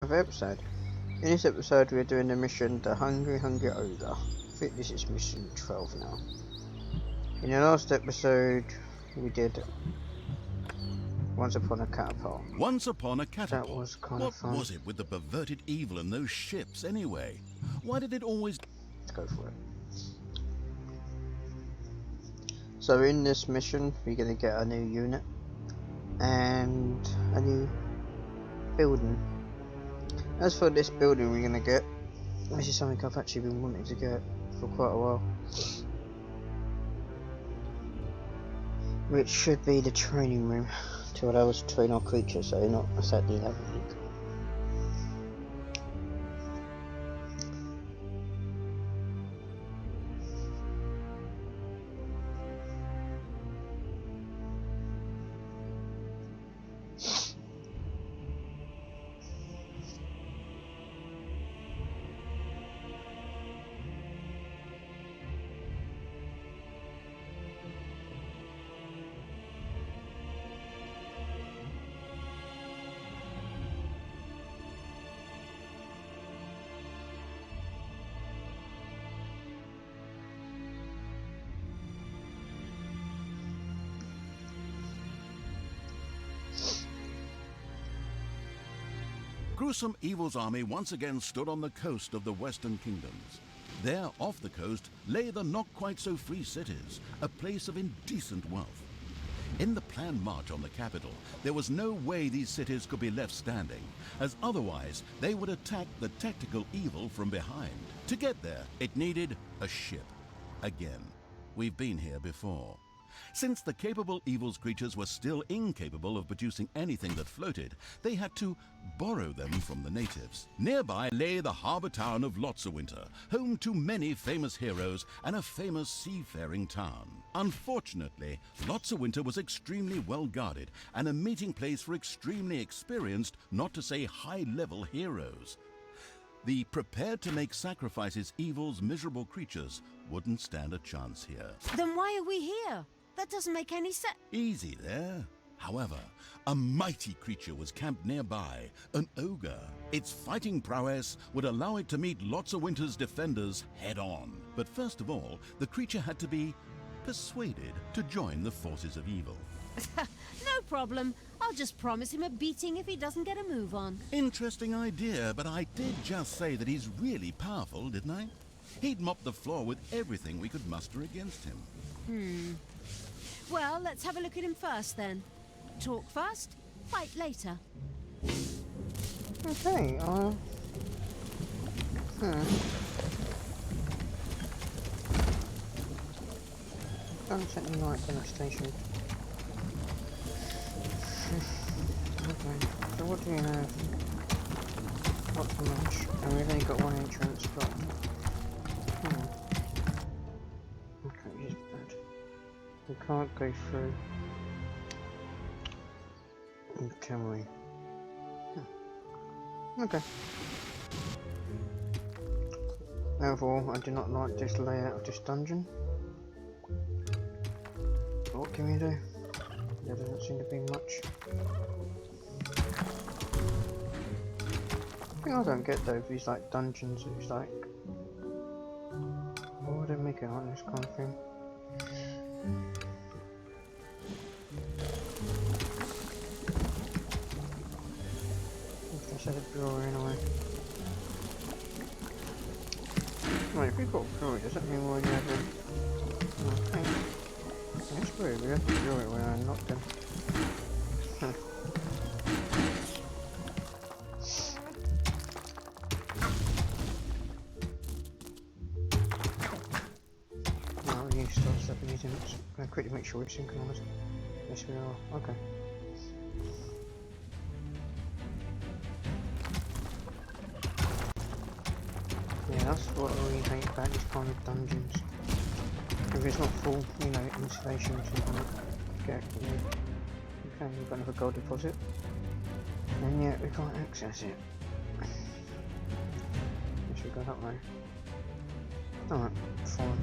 Episode. In this episode, we're doing the mission The Hungry Ogre. I think this is mission 12 now. In the last episode, we did Once Upon a Catapult. Once upon a catapult. That was kind of fun. What was it with the perverted evil in those ships anyway? Why did it always... Let's go for it. So in this mission, we're going to get a new unit and a new building. As for this building we're going to get, this is something I've actually been wanting to get for quite a while. Which should be the training room to allow us to train our creatures so they're not sadly that weak. Gruesome Evil's army once again stood on the coast of the Western Kingdoms. There, off the coast, lay the not-quite-so-free cities, a place of indecent wealth. In the planned march on the capital, there was no way these cities could be left standing, as otherwise they would attack the tactical evil from behind. To get there, it needed a ship. Again, we've been here before. Since the capable evil's creatures were still incapable of producing anything that floated, they had to borrow them from the natives. Nearby lay the harbour town of Lotsawinter, home to many famous heroes and a famous seafaring town. Unfortunately, Lotsawinter was extremely well guarded and a meeting place for extremely experienced, not to say high-level heroes. The prepared-to-make sacrifices evil's miserable creatures wouldn't stand a chance here. Then why are we here? That doesn't make any sense. Easy there. However, a mighty creature was camped nearby, an ogre. Its fighting prowess would allow it to meet Lotsawinter's defenders head-on. But first of all, the creature had to be persuaded to join the forces of evil. No problem. I'll just promise him a beating if he doesn't get a move on. Interesting idea, but I did just say that he's really powerful, didn't I? He'd mop the floor with everything we could muster against him. Well, let's have a look at him first then. Talk first, fight later. Okay, Don't set me lights on that station. Okay, so what do you have? Not so much. And we've only got one entrance, but... Okay, this is bad. We can't go through. Can we? Okay. Overall, I do not like this layout of this dungeon. What can we do? There doesn't seem to be much. The thing I don't get though, these like dungeons, it's like... Why would they make it like this kind of thing? Set a brewery anyway. Right, if we've got a brewery, does that mean we're already having... Okay. That's weird, we have to brewery when I knocked them. Now we need to start stepping these in. I'm going to quickly make sure we're synchronised. Yes we are, okay. Yeah, that's what I really hate about these kind of dungeons. If it's not full, you know, installation, you can't get, you know, okay, we've got another gold deposit, and yet we can't access it. Unless we go that way. Alright, fine.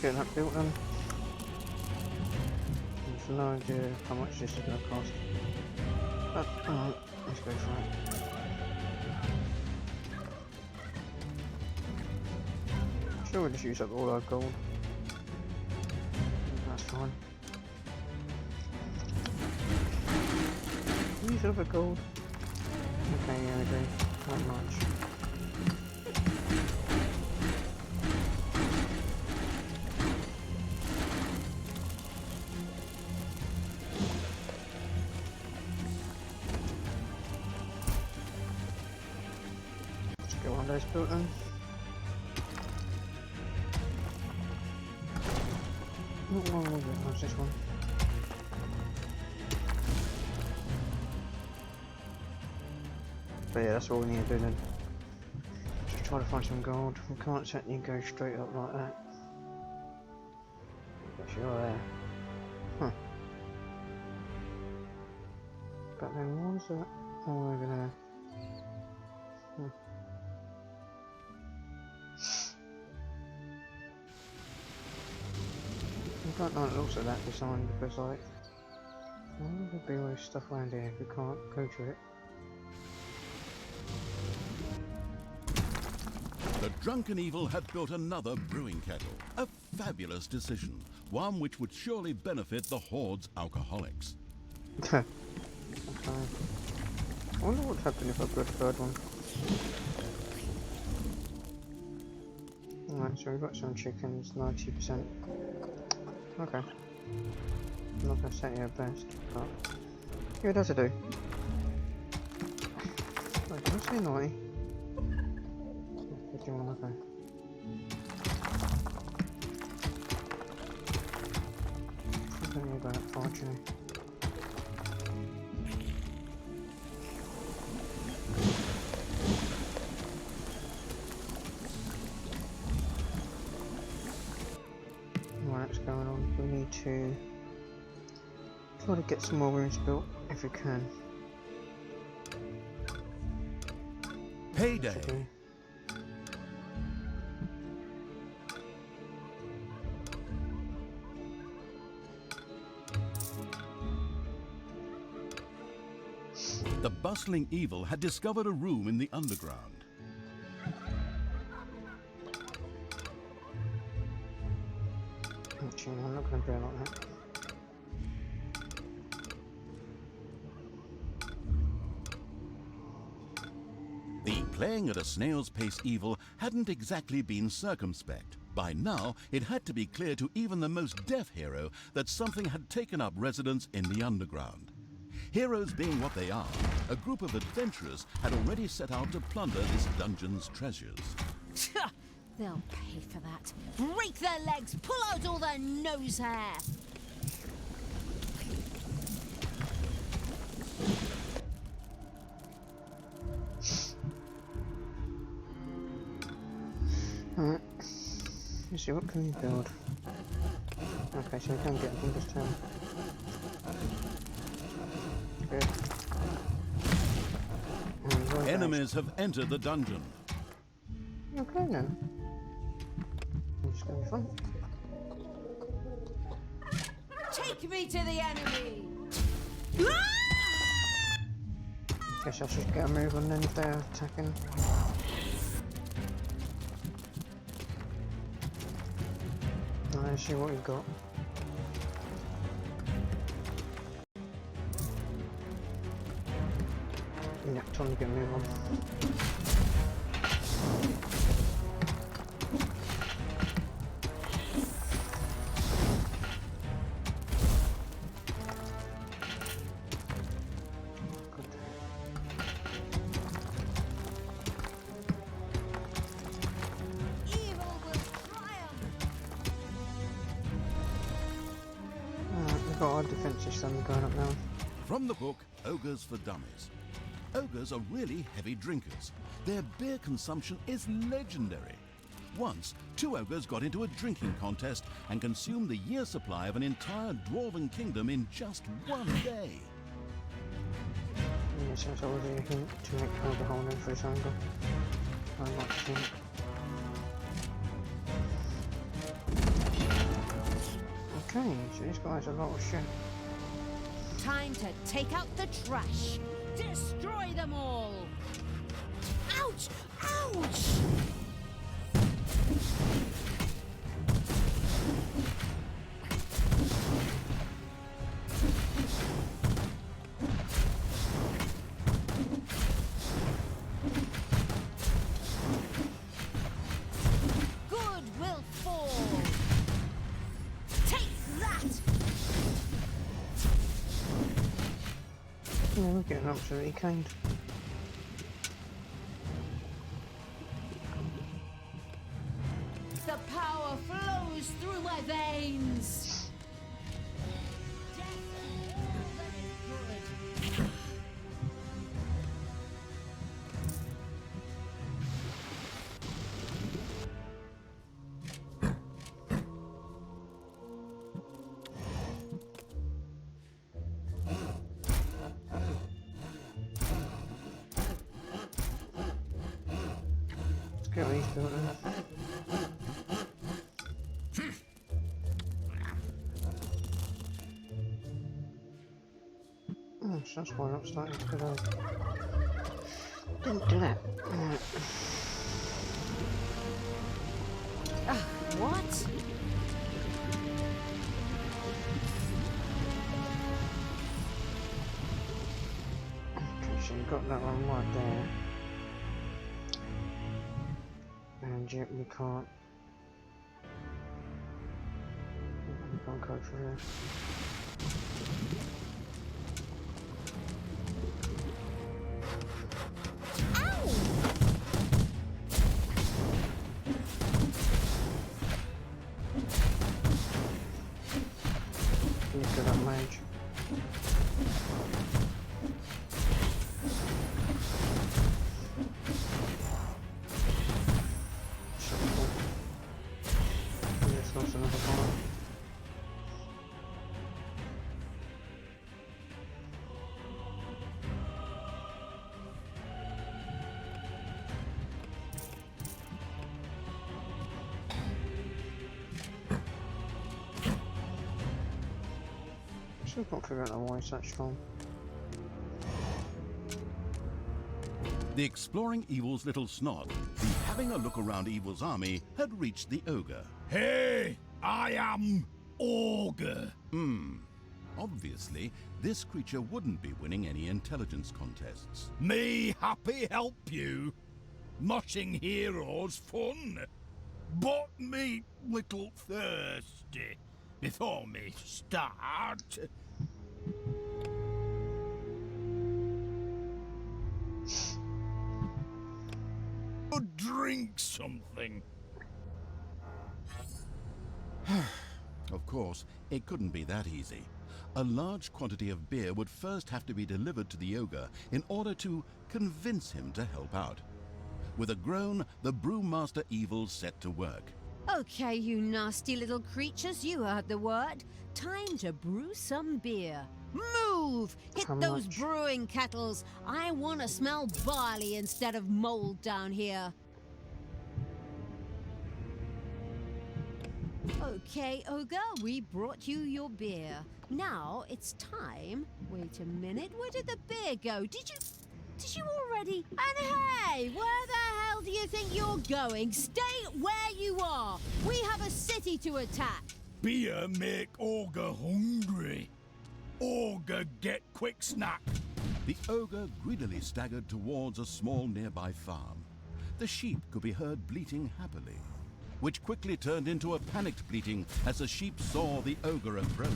getting that built on. There's no idea how much this is going to cost. But, alright, let's go for it. Sure, we'll just use up all our gold. That's fine. Use up a gold. Okay, yeah, I do. Not much. Let's go on those buttons. What one was it? What's this one? But yeah, that's all we need to do then. Just try to find some gold. We can't certainly go straight up like that. But you're there. Huh. But then what was that? Oh, we're gonna... I don't know it looks like that design because like... Why would there be all this stuff around here if we can't go to it? The drunken evil had built another brewing kettle. A fabulous decision, one which would surely benefit the Horde's alcoholics. Okay. I wonder what would happen if I put a third one. Alright, so we've got some chickens, 90%. Okay. I'm not going to say your best, but... yeah, it does do. Wait, did I say 90? 51, okay. I don't know about fortunately. What's going on? We need to try to get some more rooms built if we can. Payday! Okay. The bustling evil had discovered a room in the underground. Actually, I'm not going to do it like that. The playing at a snail's pace evil hadn't exactly been circumspect. By now, it had to be clear to even the most deaf hero that something had taken up residence in the underground. Heroes being what they are, a group of adventurers had already set out to plunder this dungeon's treasures. They'll pay for that. Break their legs, pull out all their nose hair. Alright. Let's see, what can we build? Okay, so we can get from this town. Good. Enemies have entered the dungeon. Okay then. It's gonna be fun. Take me to the enemy! Guess I should get a move on then if they're attacking. Let's see what we've got. Yeah, time to get a move on. We've got our defense system going up now. From the book, Ogres for Dummies. Ogres are really heavy drinkers. Their beer consumption is legendary. Once, 2 ogres got into a drinking contest and consumed the year's supply of an entire dwarven kingdom in just one day. Yes, that's already a hint to make alcohol in for his hunger. I like to think. Okay, so this guy has a lot of shit. Time to take out the trash. Destroy them all. Ouch! Ouch! Good will fall. Take that! Yeah, we're getting absolutely caned. The power flows through my veins. Death and all that is good. Let's get these built in. Oh, so that's why I'm not starting today. Didn't do that. Right. What? Okay, so you've got that one right there. And yet we can't go for there. Look at that mage. So cool. Yes, lost another one. Still can't figure out why it's that strong. The exploring Evil's little snot, the having a look around Evil's army, had reached the ogre. Hey, I am ogre. Obviously, this creature wouldn't be winning any intelligence contests. Me happy help you. Moshing heroes fun. But me little thirsty. Before me start. Drink something. Of course, it couldn't be that easy. A large quantity of beer would first have to be delivered to the ogre in order to convince him to help out. With a groan, the Brewmaster Evil set to work. Okay, you nasty little creatures, you heard the word. Time to brew some beer. Move! Hit How those much? brewing kettles. I want to smell barley instead of mold down here. Okay, Ogre, we brought you your beer. Now it's time. Wait a minute, where did the beer go? Did you already? And hey, where the hell do you think you're going? Stay where you are. We have a city to attack. Beer make ogre hungry. Ogre get quick snack. The ogre greedily staggered towards a small nearby farm. The sheep could be heard bleating happily, which quickly turned into a panicked bleating as the sheep saw the ogre approach.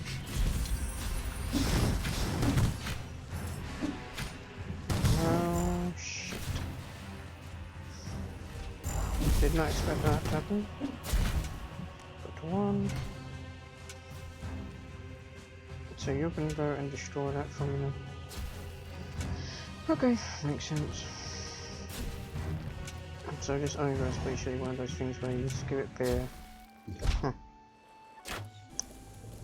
Oh shit. Did not expect that to happen. Got one. So you're gonna go and destroy that for me now. Okay, makes sense. So this ogre is basically one of those things where you just give it beer. Huh.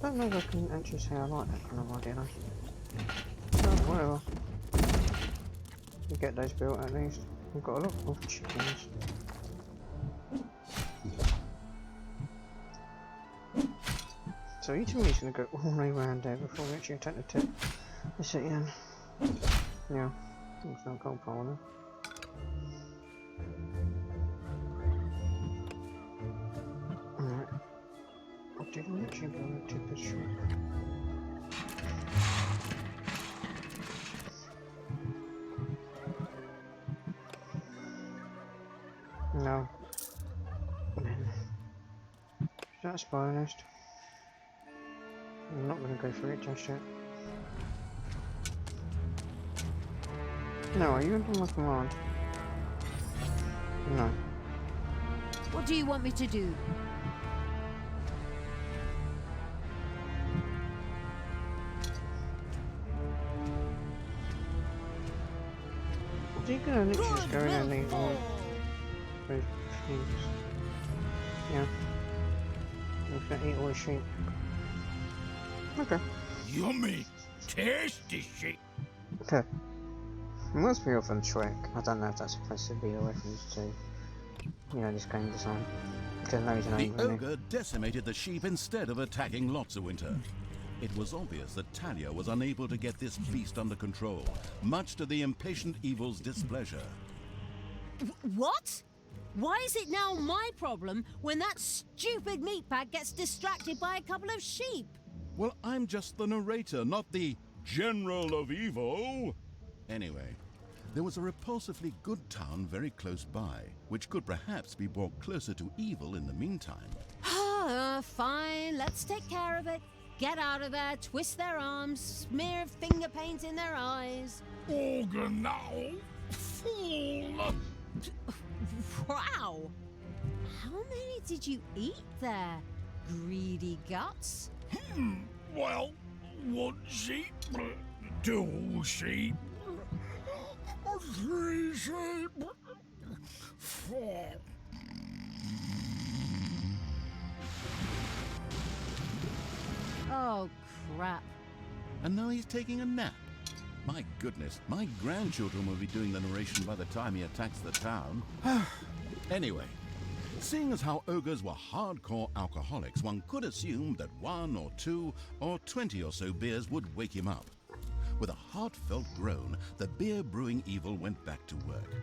I don't know if I can actually say I like that kind of idea though. Oh, whatever. We get those built at least. We've got a lot of chickens. So each of me is going to go all the way around there before we actually attack the tip. Let's see, yeah. Yeah. It's not gold pole now. Alright. I didn't actually go and tip this shot. No. Is that a spider nest? I'm not going to go for it just yet. No, are you under my command? No. What do you want me to do? Are you going to literally just go in and leave all those things? Yeah. I'm going to eat all the sheep. Okay. Yummy, tasty shit. Okay. It must be off on Shrek. I don't know if that's supposed to be a reference to, you know, this game design. Because no, he's an The ogre. ogre decimated the sheep instead of attacking Lotsawinter. It was obvious that Talia was unable to get this beast under control, much to the impatient evil's displeasure. What? Why is it now my problem when that stupid meatbag gets distracted by a couple of sheep? Well, I'm just the narrator, not the general of evil. Anyway, there was a repulsively good town very close by, which could perhaps be brought closer to evil in the meantime. Fine, let's take care of it. Get out of there, twist their arms, smear finger paint in their eyes. Ogre now, fool. Wow! How many did you eat there, greedy guts? Well, 1 sheep, 2 sheep, 3 sheep, 4. Oh, crap. And now he's taking a nap. My goodness, my grandchildren will be doing the narration by the time he attacks the town. Anyway, seeing as how ogres were hardcore alcoholics, one could assume that 1 or 2 or 20 or so beers would wake him up. With a heartfelt groan, the beer-brewing evil went back to work.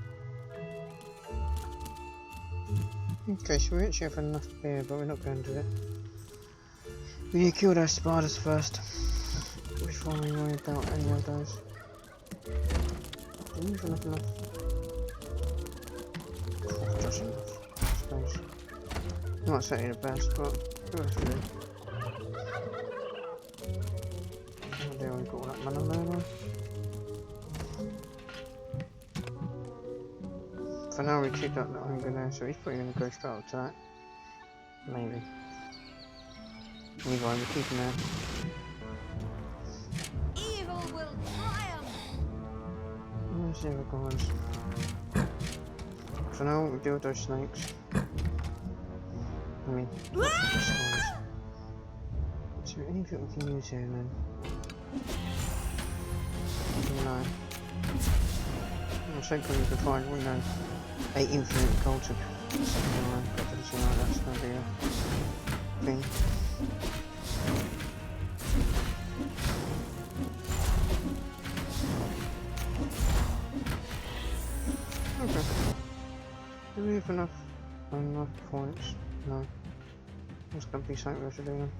Okay, so we actually have enough beer, but we're not going to do it. We need to kill those spiders first, before we worry about any of those. Do you even have enough? Oh, just enough, I suppose. Not certainly the best, but what else we do? Oh dear, we've got all that mana there now. For now we keep that little ogre there, so he's probably going to go straight up to that. Maybe. Anyway, we're keeping there. Evil will triumph! Where's the other guys? For now, we deal with those snakes. I mean, not the spiders. Is there anything we can use here then? No. I'm hoping we can find, you know, 8 infinite gold to something like that. That's going to be a thing. Okay. Do we have enough points? No. There's going to be something we have to do then.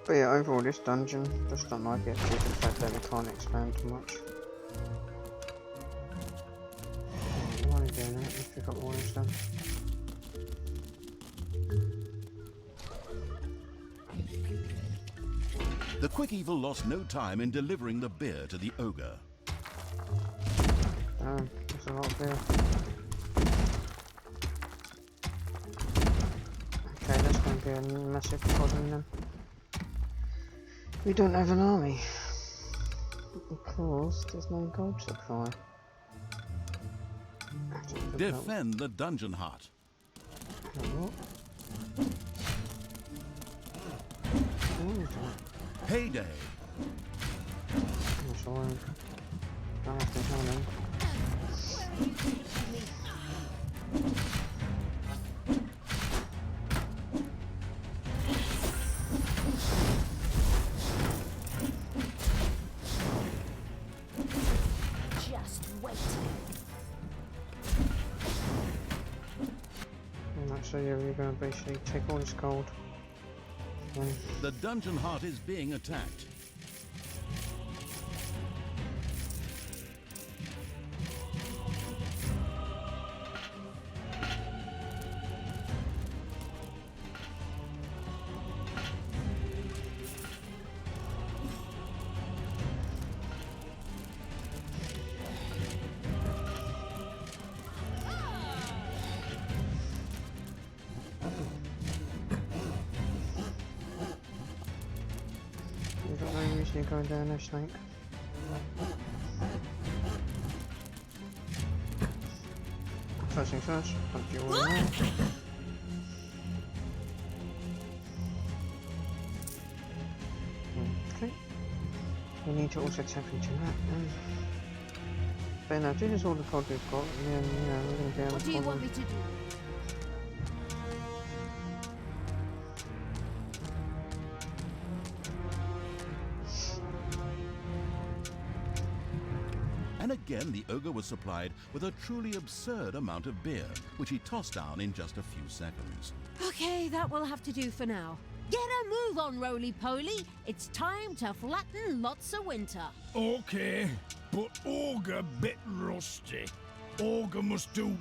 But yeah, overall this dungeon, just don't like it due to the fact that we can't expand too much. Why are we doing that? Let's pick up all this stuff. The quick evil lost no time in delivering the beer to the ogre. Damn, that's a lot of beer. Okay, that's going to be a massive problem then. We don't have an army. Because there's no gold supply. Defend the dungeon heart. What? What is that? Payday. I'm sorry. Don't have to tell them. so yeah, we're going to basically take all this gold. And The dungeon heart is being attacked. we've got no reason to go down there, Snake. First things first, punch you all in. Okay. We need to also tap into that then. But now, this is all the code we've got, and then, you know, we're going to be able What to do you follow. want me to do? And again, the ogre was supplied with a truly absurd amount of beer, which he tossed down in just a few seconds. Okay, that will have to do for now. Get a move on, roly-poly. It's time to flatten lots of winter. Okay, but ogre bit rusty. Ogre must do.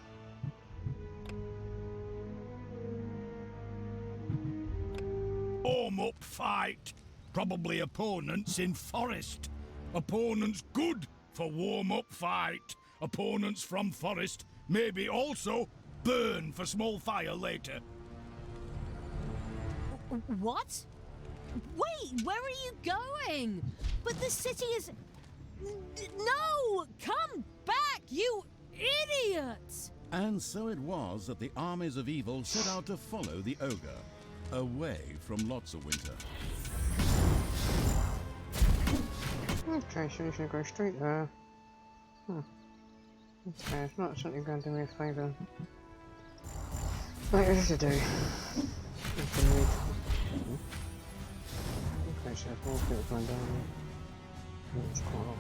Warm up fight. Probably opponents in forest. Opponents good for warm up fight. Opponents from forest maybe also burn for small fire later. What? Wait, where are you going? But the city is... No! Come back, you idiots! And so it was that the armies of evil set out to follow the ogre, away from lots of winter. Okay, so we should go straight there. Okay, it's not something going to do me a favour. Right, what to do? Okay, so there's more people going down here. That's quite a lot.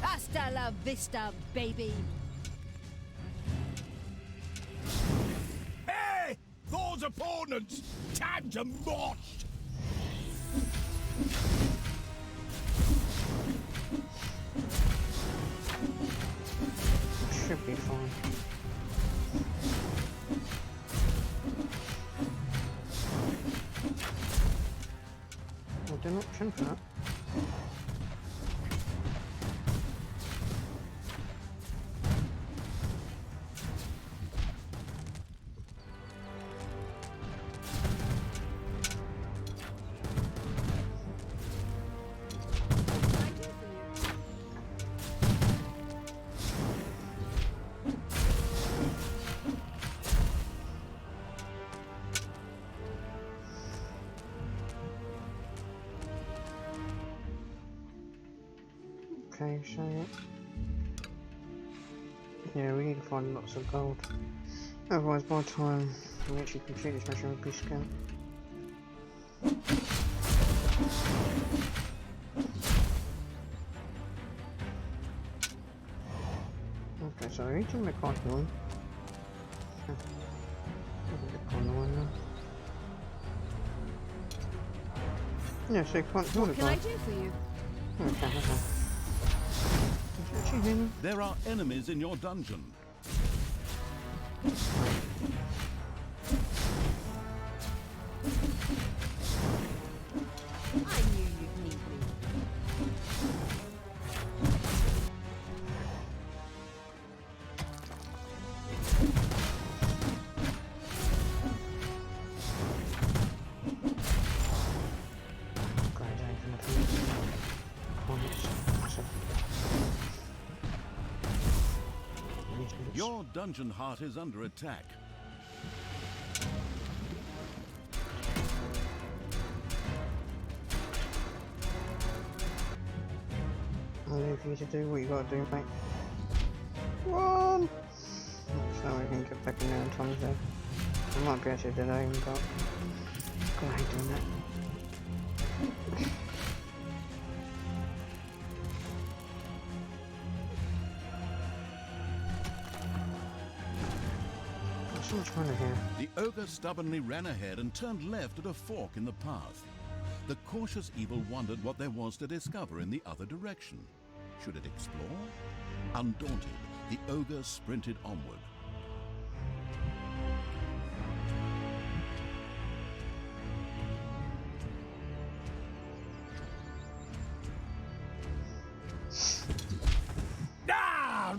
Hasta la vista, baby! Hey! Those opponents! Time to mosh! Should be fine. Well, do not option for that. Okay, so yeah, we need to find lots of gold. Otherwise, by the time we actually complete this mission, we'll be scant. Okay, so I need to make quite one. Yeah, so you can't do What it. can I do for you? Okay, okay. Actually, him. There are enemies in your dungeon. I knew you'd need me. Your dungeon heart is under attack. I'll leave you to do what you gotta do, mate. Run! So we can get back in there on Tom's there. I might be able to delay him, but God, I hate doing that. so much running here. The ogre stubbornly ran ahead and turned left at a fork in the path. The cautious evil wondered what there was to discover in the other direction. Should it explore? Undaunted, the ogre sprinted onward.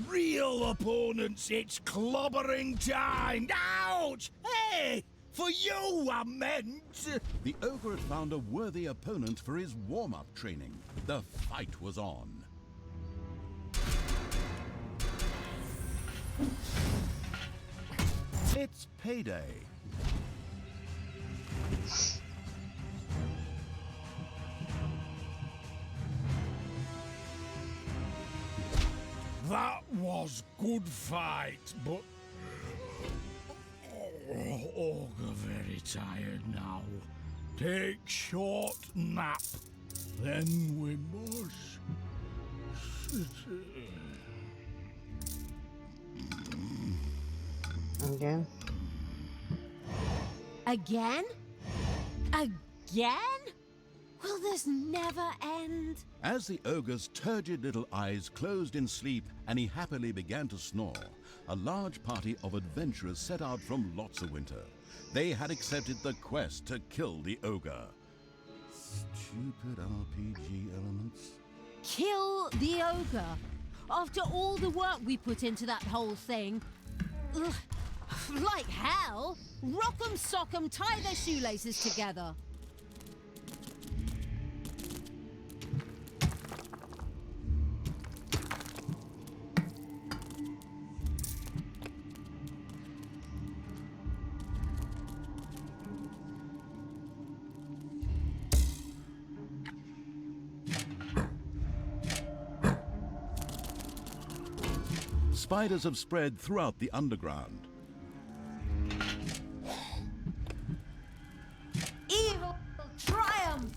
Real opponents, it's clobbering time! Ouch! Hey! For you, I meant! The ogre had found a worthy opponent for his warm-up training. The fight was on. It's payday. That was good fight, but... Oh, ogre very tired now. Take short nap, then we must... Again? Again? Again? Will this never end? As the ogre's turgid little eyes closed in sleep and he happily began to snore, a large party of adventurers set out from Lotsawinter. They had accepted the quest to kill the ogre. Stupid RPG elements. Kill the ogre? After all the work we put into that whole thing? Ugh, like hell! Rock 'em, sock 'em, tie their shoelaces together. Spiders have spread throughout the underground. Evil triumph!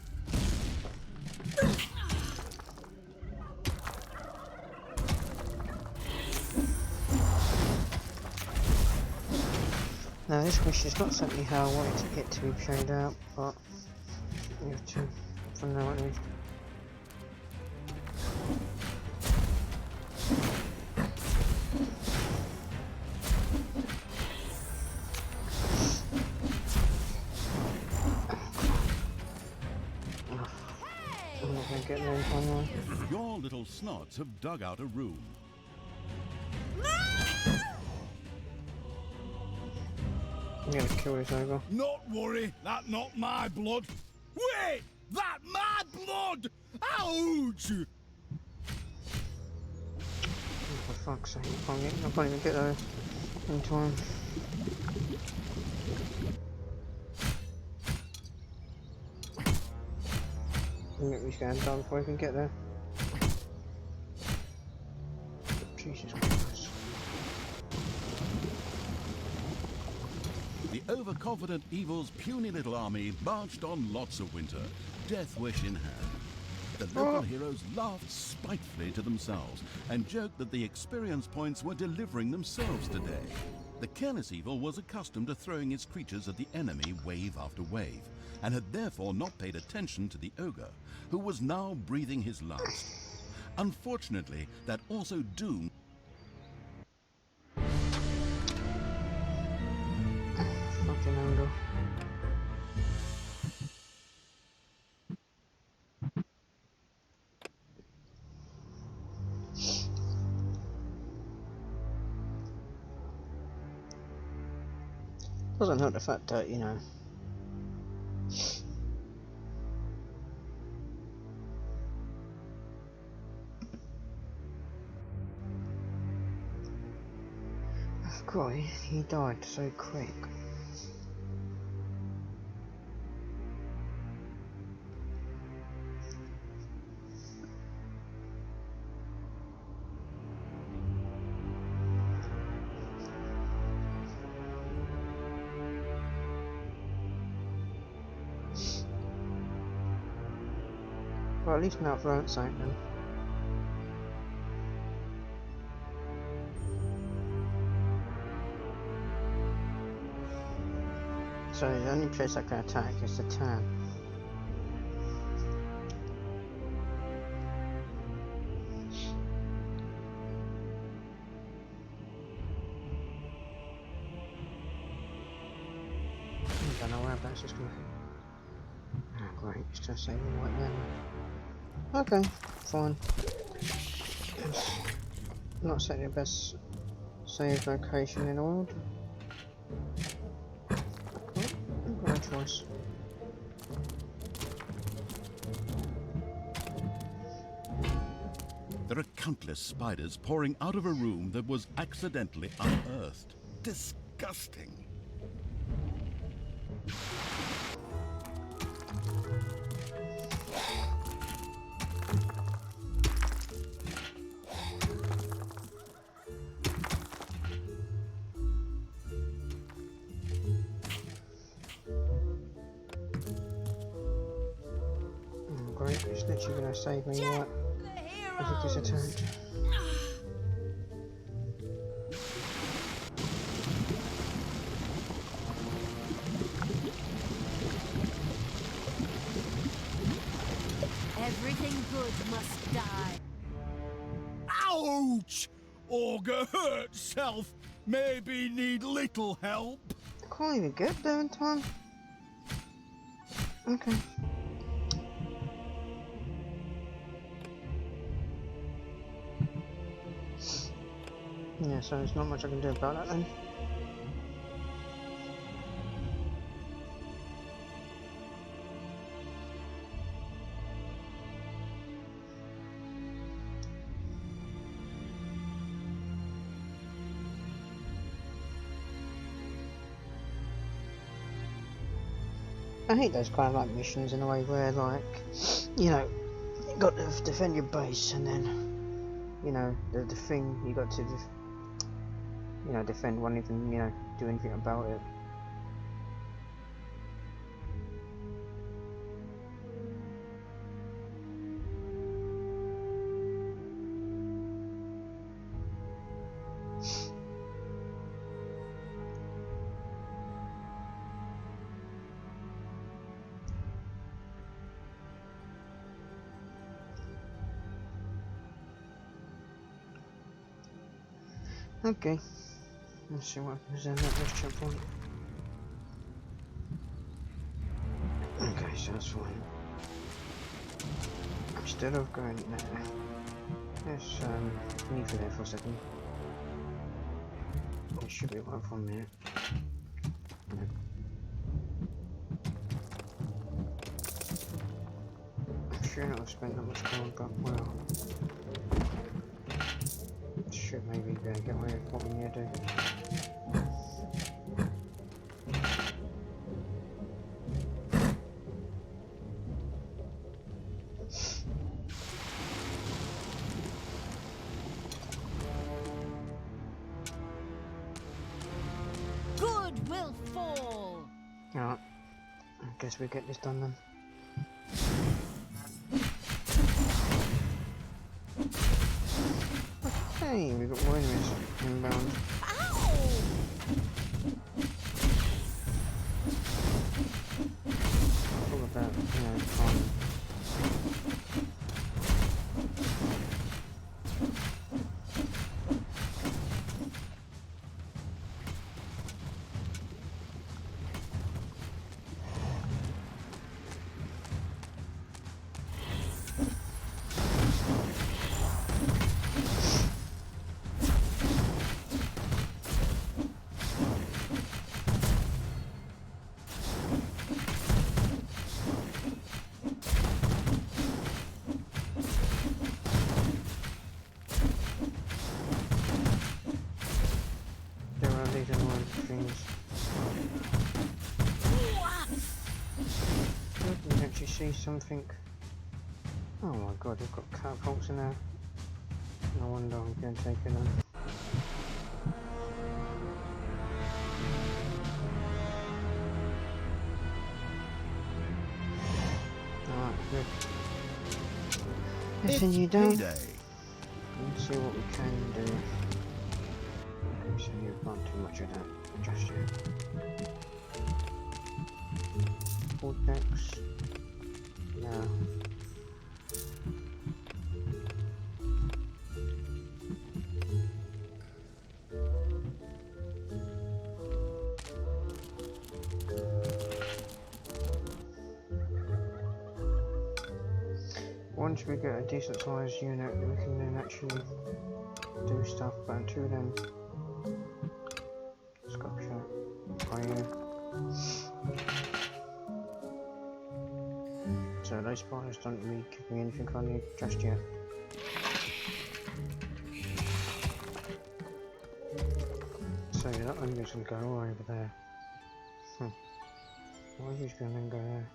Now this mission is not exactly how I wanted it to be played out, but we have to, for now at least. I'm not going to get there in time now. Your little snots have dug out a room. I'm going to kill this ogre. Not worry, that not my blood. Wait! That my blood! Ouch! Oh, for fuck's sake, I can't even get there in time. I'll get these guys done before I can get there. Jesus Christ. The overconfident evil's puny little army marched on Lotsawinter, death wish in hand. The local heroes laughed spitefully to themselves and joked that the experience points were delivering themselves today. The careless evil was accustomed to throwing its creatures at the enemy wave after wave, and had therefore not paid attention to the ogre, who was now breathing his last. Unfortunately, that also doomed Fucking ogre. Doesn't hurt the fact that, you know, I forgot he died so quick. Well, at least now I've learnt something then. So the only place I can attack is the town. I don't know where that's just gonna. Oh great, it's just saying right there. Okay, fine. It's not exactly the best save location in the world. No choice. There are countless spiders pouring out of a room that was accidentally unearthed. Disgusting. Oh great, it's literally gonna save me right as it is attacked. Everything good must die. Ouch! Ogre hurt self. Maybe need little help. I can't even get there in time. Okay. Yeah, so there's not much I can do about that then. I hate those kind of like missions in a way where like, you know, you got to defend your base and then, you know, the thing you got to just, you know, defend won't even, you know, do anything about it. Okay, let's see what happens then at this checkpoint. Okay, so that's fine. Instead of going there, let's leave it there for a second. It should be right from there. No. I'm sure not have spent that much time, but well. Should maybe be able to get away with what we need to do. Good will fall. Alright, I guess we get this done then. Hey, we got more enemies inbound. Ow! All about, you know, fun. There are these annoying things. I can actually see something. Oh my god, they've got catapults in there. No wonder I'm going to take it on. Alright, good. Listen, you don't. Payday. Let's see what we can do. Okay, so you can't do much of that just yet. vortex. No. Once we get a decent sized unit, we can then actually do stuff, but until then, sculpture, iron. So those spiders don't really give me anything I need just yet. So that ogre's gonna go all over there. Why is he gonna then go there?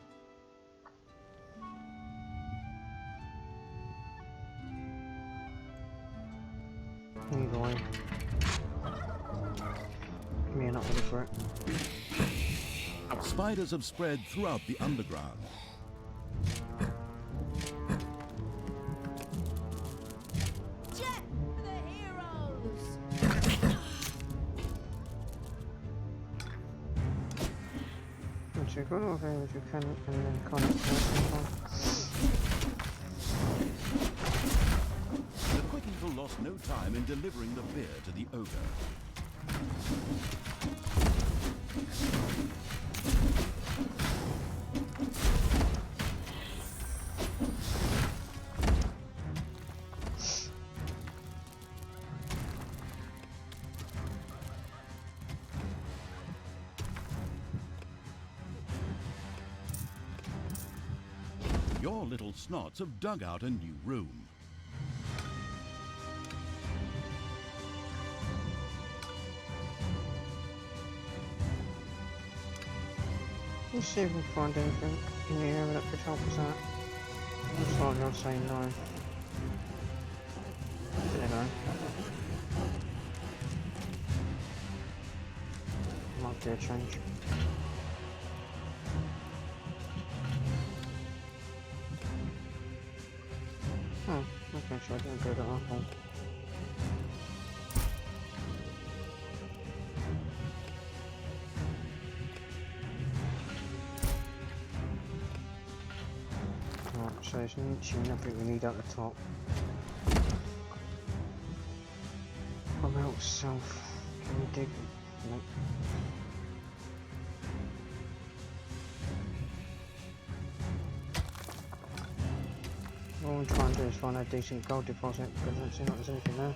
Either way. Me not ready for it. Spiders have spread throughout the underground. Jet for the heroes! Once you've got all there, you can, and then can't. The quick eagle lost no time in delivering the beer to the ogre. Your little snots have dug out a new room. Let's see if we can find anything in the area that could help us out. Looks like I'll say no. There you go. Might be a change. Oh, okay, so I didn't go to that hole. Right, so there's nothing we need at the top. What about south? Can we dig? Nope. All we try and do is find a decent gold deposit, because I don't seem like there's anything there.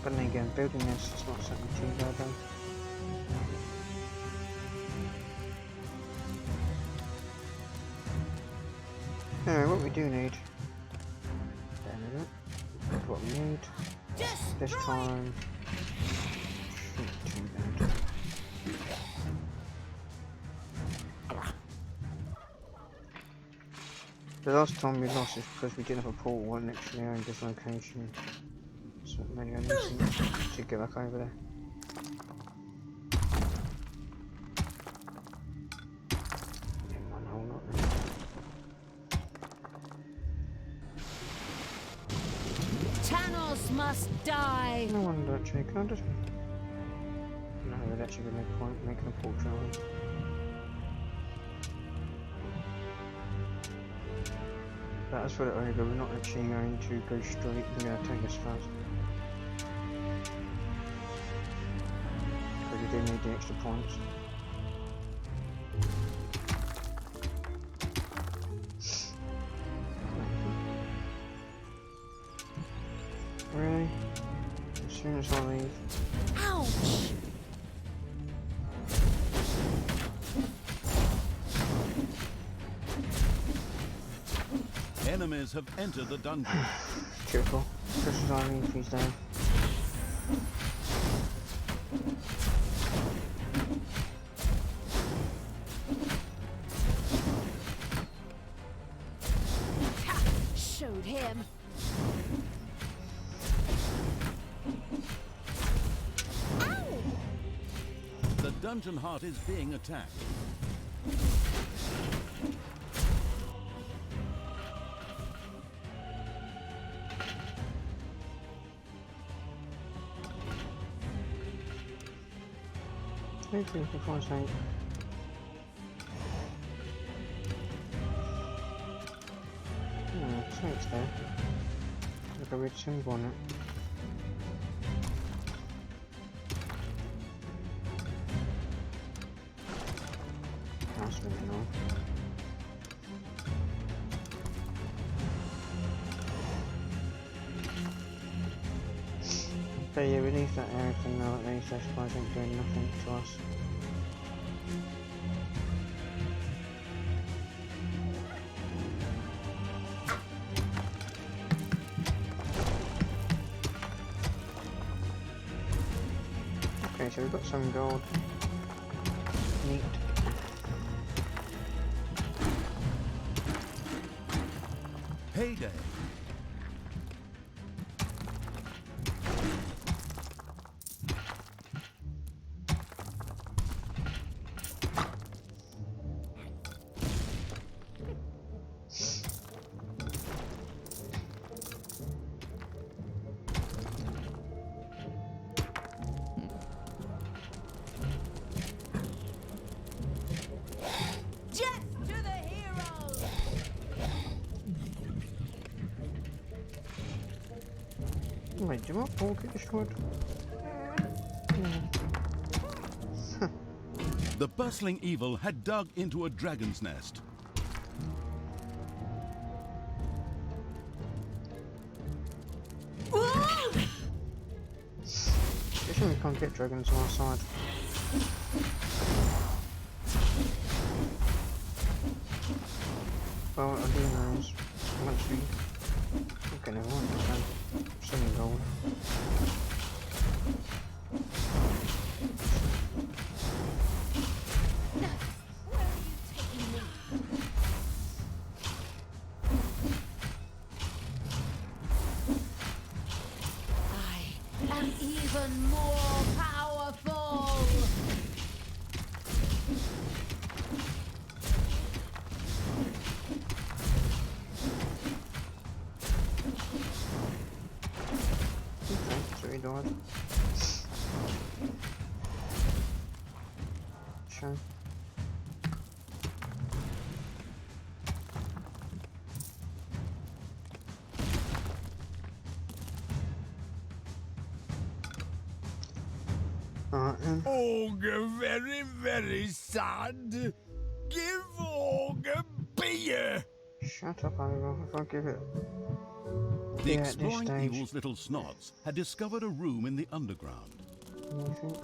But then again, building this is not something too bad though. Anyway, what we do need, that's what we need. This time, shouldn't be too bad. The last time we lost is because we didn't have a portal right next to the ogre's location. So maybe I need to get back over there. Yeah, one hole, not there. Tanos must die! No wonder actually, can I just... No, we'd actually be no point making a portrait on it. But as for the ogre, we're not actually going to go straight, we're going to take us fast. Because we do need the extra points. Really? As soon as I leave. Ouch! Enemies have entered the dungeon. Typical. Just as I leave, he's down. Showed him. Ow! The dungeon heart is being attacked. Hopefully we can find something. Something's there. Like a red symbol on it. That's really annoying. But yeah, we leave that area for now at least. Those guys ain't doing nothing to us. Okay, so we've got some gold. Neat. Heyday! Jet to the heroes! Wait, did my ball get destroyed? The bustling evil had dug into a dragon's nest. Guess we can't get dragons on our side. Well, what I do know is once we okay, never mind, so 7 gold. Where are you taking me? I am even more powerful! Okay, so he died. Shame. Alright then. Ogre very, very sad. Give Ogre beer. Shut up, Oliver. If I give it. The Yeah, at this exploring stage. evil's little snots had discovered a room in the underground. Anything?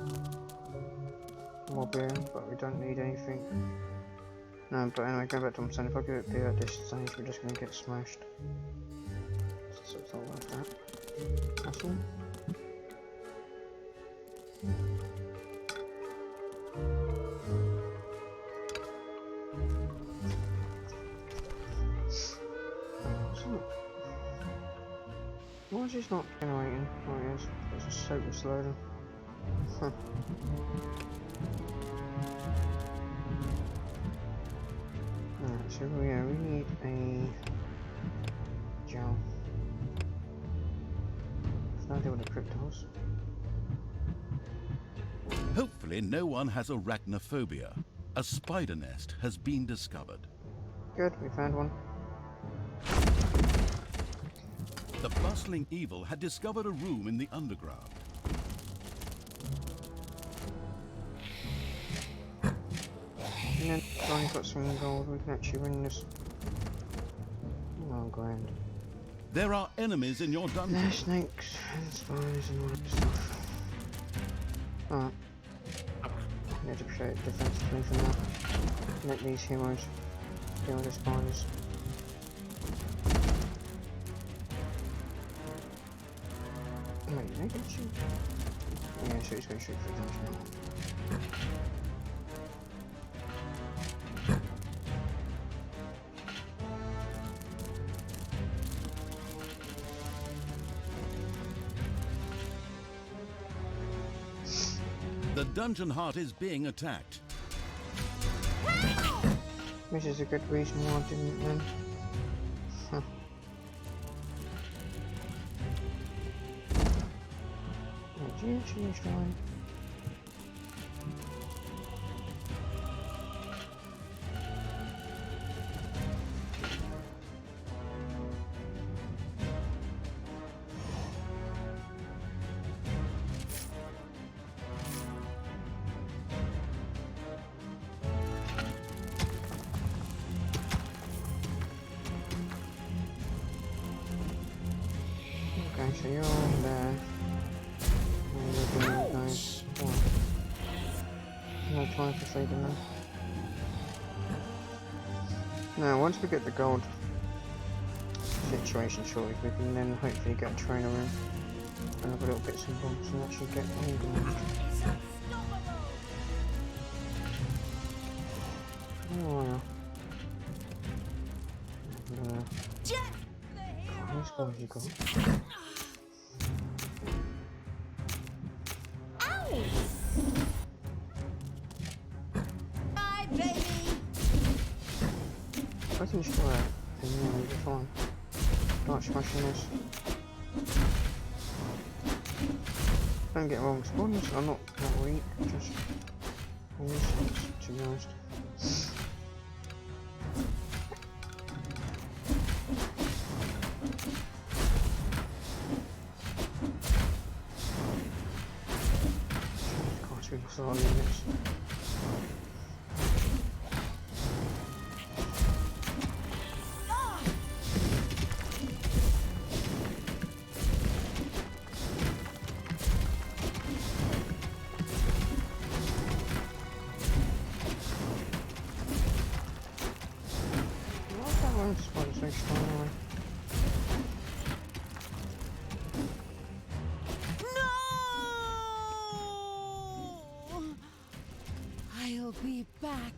More beer, but we don't need anything. No, but anyway, going back to what I'm saying, if I give it beer at this stage, we're just going to get smashed. So it's not worth that. That's all. Why is this not generating? Oh, it is. It's a super slow. Huh. Alright, so yeah, we need a gel. There's no idea what a cryptos. Hopefully no one has arachnophobia. A spider nest has been discovered. Good, we found one. The bustling evil had discovered a room in the underground. And then finally got some gold, we can actually win this. Oh, grand. There are enemies in your dungeon. There's snakes and spiders and all that stuff. Alright. Need to appreciate defensively from that. Let these heroes deal with the spiders. Wait, they can shoot? Yeah, so he's going to shoot for the dungeon. The dungeon heart is being attacked. This is a good reason why I didn't then. Huh. Did you actually try? Okay, so you're there. And you're doing those. No time for feeding them. Now, once we get the gold situation sorted, we can then hopefully get a trainer in and have a little bits and bobs and actually get organised. Oh, yeah. How many scores you got? Bye, baby. I can destroy it, and yeah, we'll be fine. Start smashing this. Don't get wrong, spawns are not that weak, just on these things, to be honest. Gosh, we lost a lot of units. So strong anyway. No! I'll be back.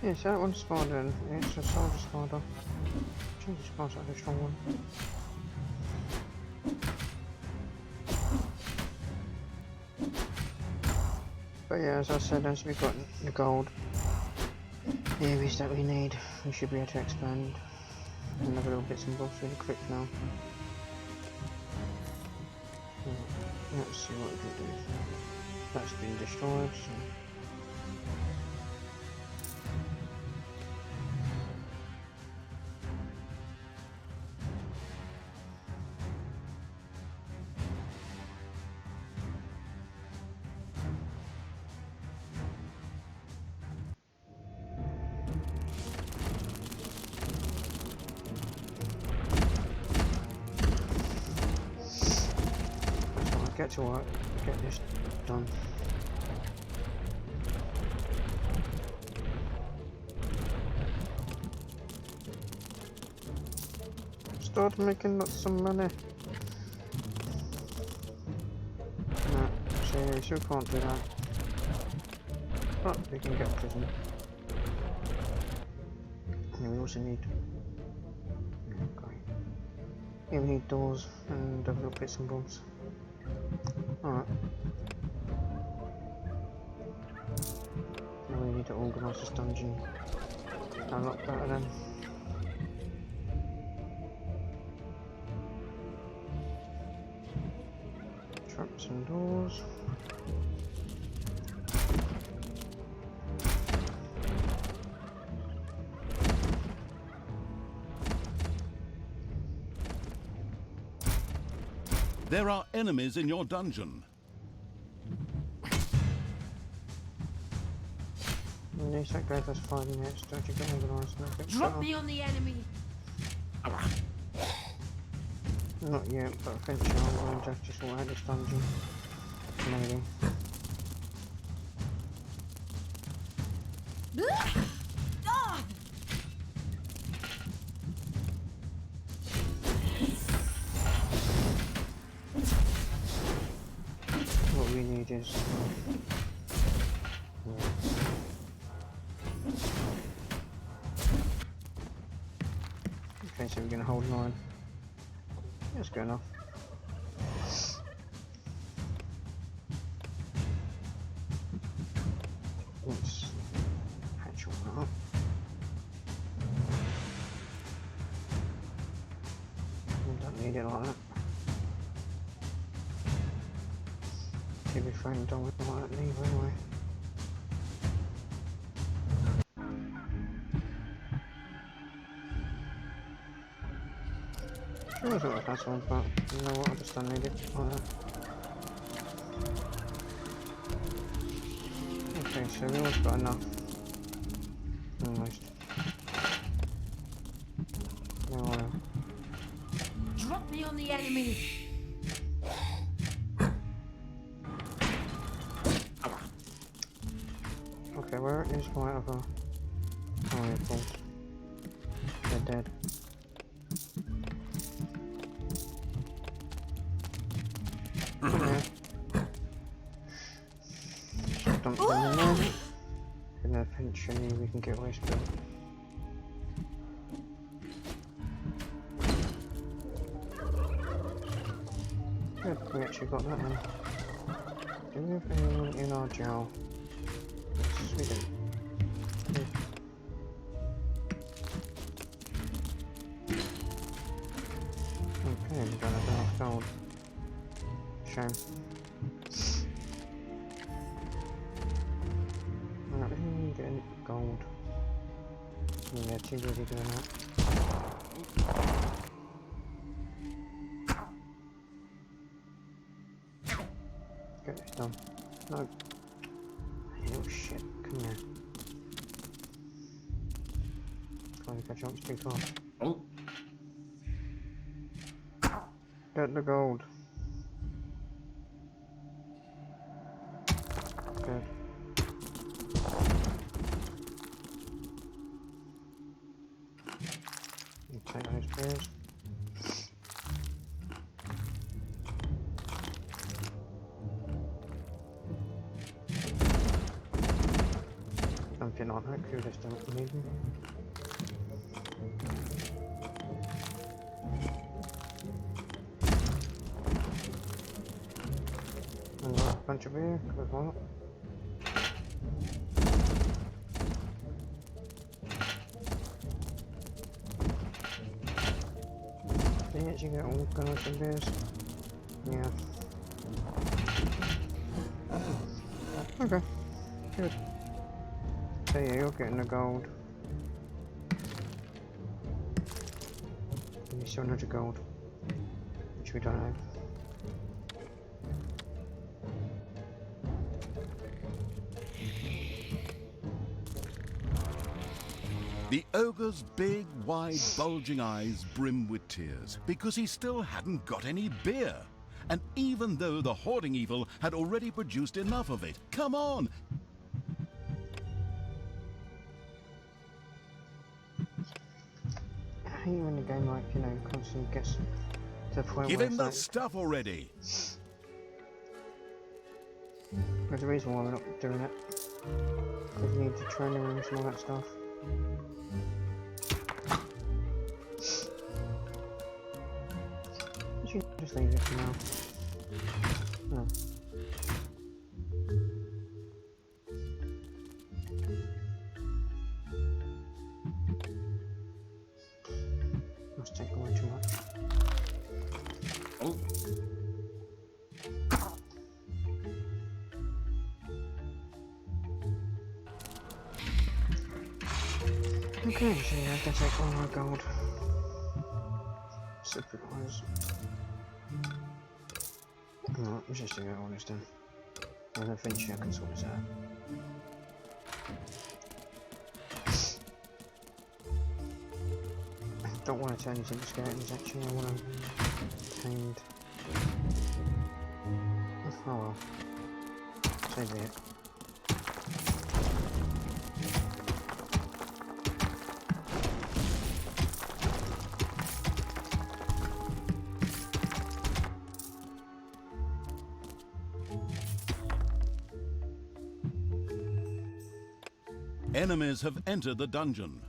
Yeah, so that one's spider and it's a soldier spider. Change the spider's like a strong one. But yeah, as I said, as we've got the gold areas that we need, we should be able to expand and have a little bits and bobs really quick now. Let's see what we can do. That's been destroyed, so. Get to work, get this done. Start making lots of money. No, seriously, you can't do that. But we can get a prison. And we also need... Okay. Yeah, we need doors and little bits and bobs. Alright. Now we need to organise this dungeon a lot better then. Traps and doors. There are enemies in your dungeon. Yes, that gave us 5 minutes. Don't you get organised and a bit Drop me on the enemy. Not yet, but eventually I'm going to have to sort out this dungeon. Maybe. What we need is... Okay, so we're going to hold 9. That's good enough. Let's patch all that up. We don't need it like that. To be frank, don't want that neither anyway. It was not a hassle, but you know what, I just don't need it like that. Okay, so we almost got enough. Almost. Now, Drop me on the enemy. okay, where is my other... Oh yeah, of course. They're dead. Come here. Dump them in there. And then eventually we can get waste built. Good, we actually got that then. Do we have anyone in our jail? Yes, we do. Yeah. Okay, we don't have enough gold. Shame. Alright, getting gold. Yeah, too busy doing that. Get this done. No. Oh shit, come here. Trying to catch up too fast. Oh, Get the gold. Good. You take those beers. Something like that, could just don't need them. And a bunch of beer, good one. Did you actually get all guns and beers? Yeah. Okay, good. So yeah, you're getting the gold. Give me 700 gold, which we don't have. The ogre's big, wide, bulging eyes brimmed with tears because he still hadn't got any beer. And even though the hoarding evil had already produced enough of it, come on! I hate when the game, like, you know, constantly gets to the point Give where him it's the like, stuff already! there's a reason why we're not doing it. Because we need the training rooms and all that stuff. You should just leave it for now. No. Must take away too much. oh, Okay, so yeah, I can take all my gold. Surprise. Alright, let's just get all this done. And eventually I can sort this out. I don't want to turn these into skeletons actually, I want them tamed. Oh well. So be it. Enemies have entered the dungeon.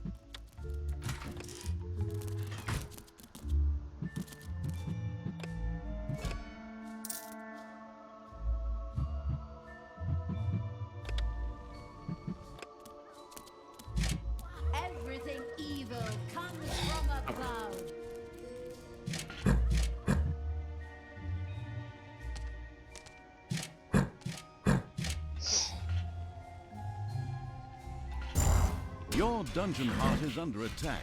Everything evil comes from above. Your dungeon heart is under attack.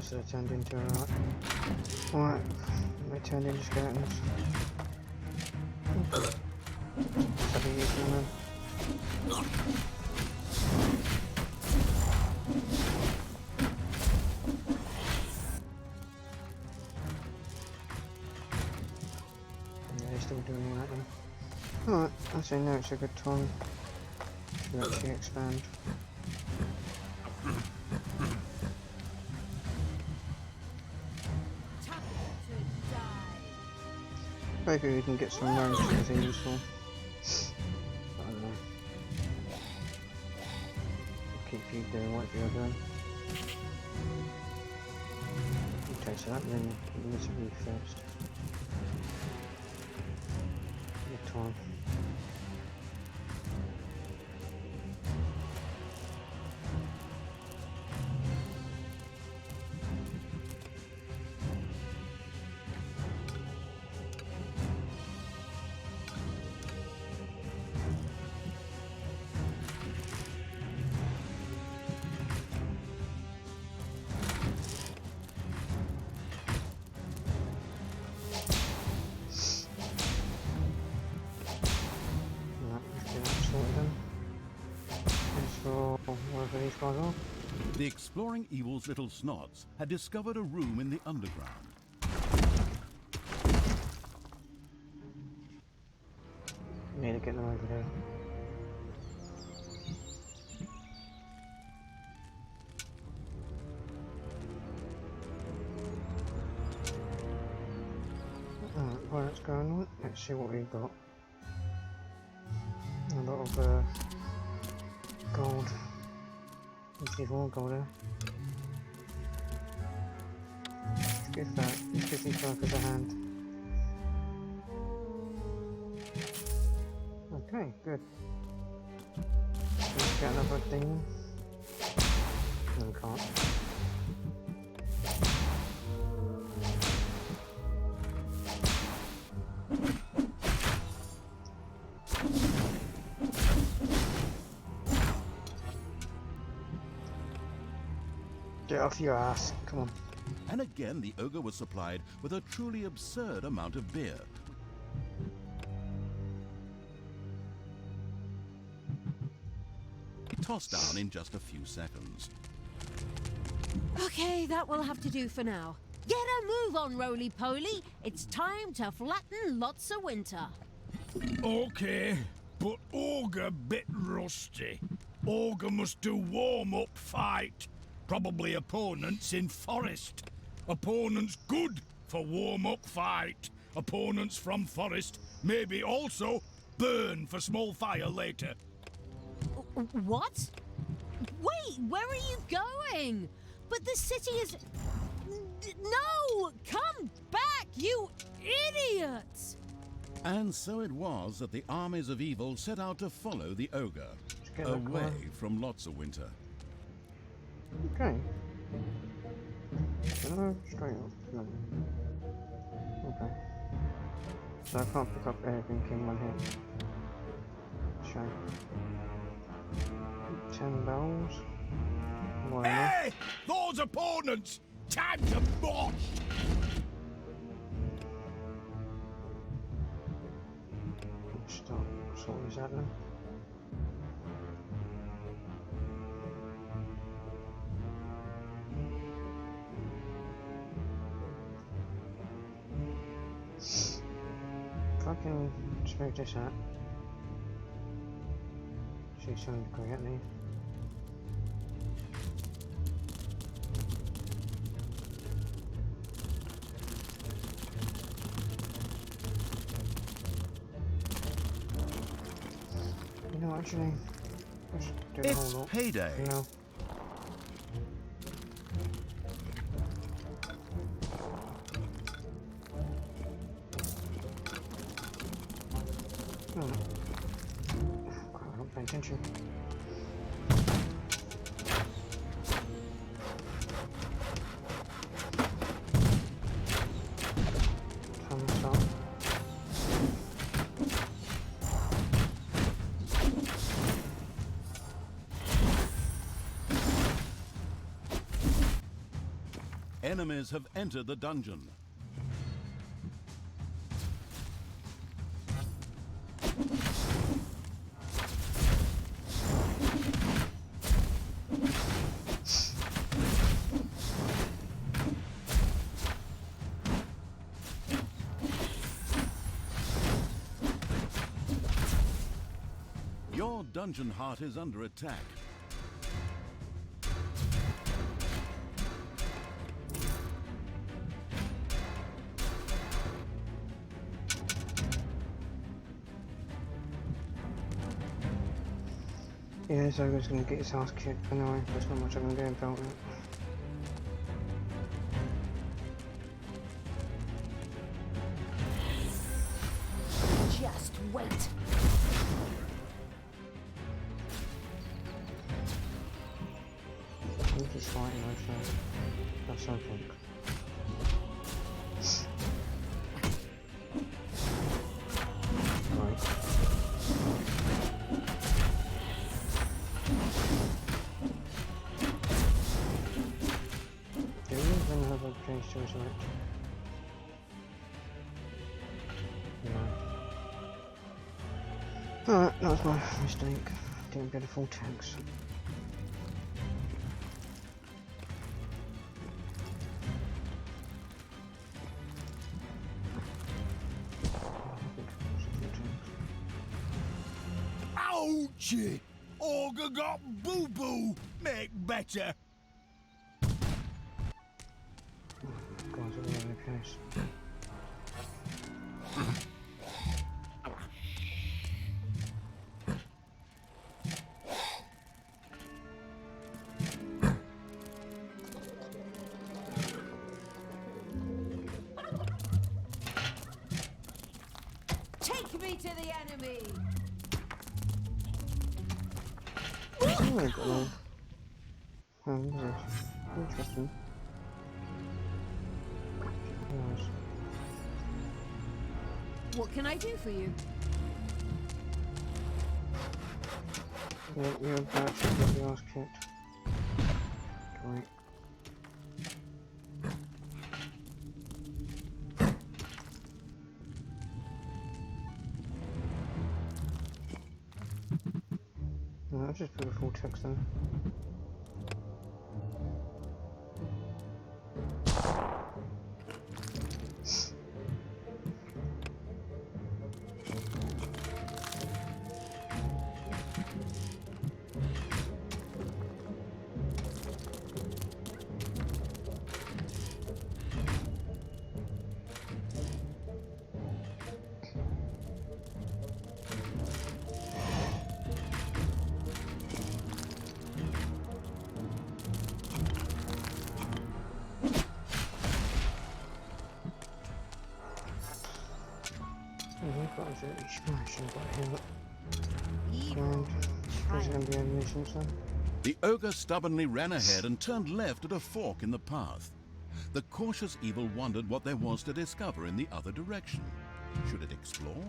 guess they turned into a Alright, they turned into skeletons. Have you used them then? Yeah, they're still doing that then. Alright, I say now it's a good time to actually expand. Maybe we can get some range because they're useful. I don't know. Keep you doing what you're doing. You taste that, then you need to be first. Your time. The exploring evil's little snots had discovered a room in the underground. Need to get them over there. Alright, while that's going on, let's see what we've got. A lot of gold. 54 gold there. Let's give that. Let's give these workers a hand. Okay, good. Let's get another thing. No, we can't. Get off your ass, come on. And again the ogre was supplied with a truly absurd amount of beer. It tossed down in just a few seconds. Okay, that will have to do for now. Get a move on, roly-poly. It's time to flatten lots of winter. Okay, but ogre bit rusty. Ogre must do warm-up fight. Probably opponents in forest. Opponents good for warm-up fight. Opponents from forest maybe also burn for small fire later. What? Wait, where are you going? But the city is... No! Come back, you idiots! And so it was that the armies of evil set out to follow the ogre, away from lots of winter. Okay. No, straight up. No. Okay. So I can't pick up everything in one hit. Shame. 10 bells. More enough. Hey! Those opponents! Time to march! Stop. So what is that then? If I can smooth this out. See something correctly. You know, actually, let's do the whole It's lot. payday. You know. Oh. God, I don't pay attention. Thumbs up. Enemies have entered the dungeon. Your dungeon heart is under attack. Yeah, this ogre's gonna get his ass kicked anyway. There's not much I can do about it. Just wait. I'm just fighting myself. That's something. Right. Do we even have a change to his right? No. Alright, that was my mistake. Didn't get a full tax. Ouchie! Ogre got boo-boo! Make better! Guys, are we in the case? Take me to the enemy. Oh my god. Oh, this is interesting. Nice. What can I do for you? You're about to get your ass kicked. Right. No, I'll just put a full text then. Got a dirty smash and got him up. And there's going to be ammunition, son. The ogre stubbornly ran ahead and turned left at a fork in the path. The cautious evil wondered what there was to discover in the other direction. Should it explore?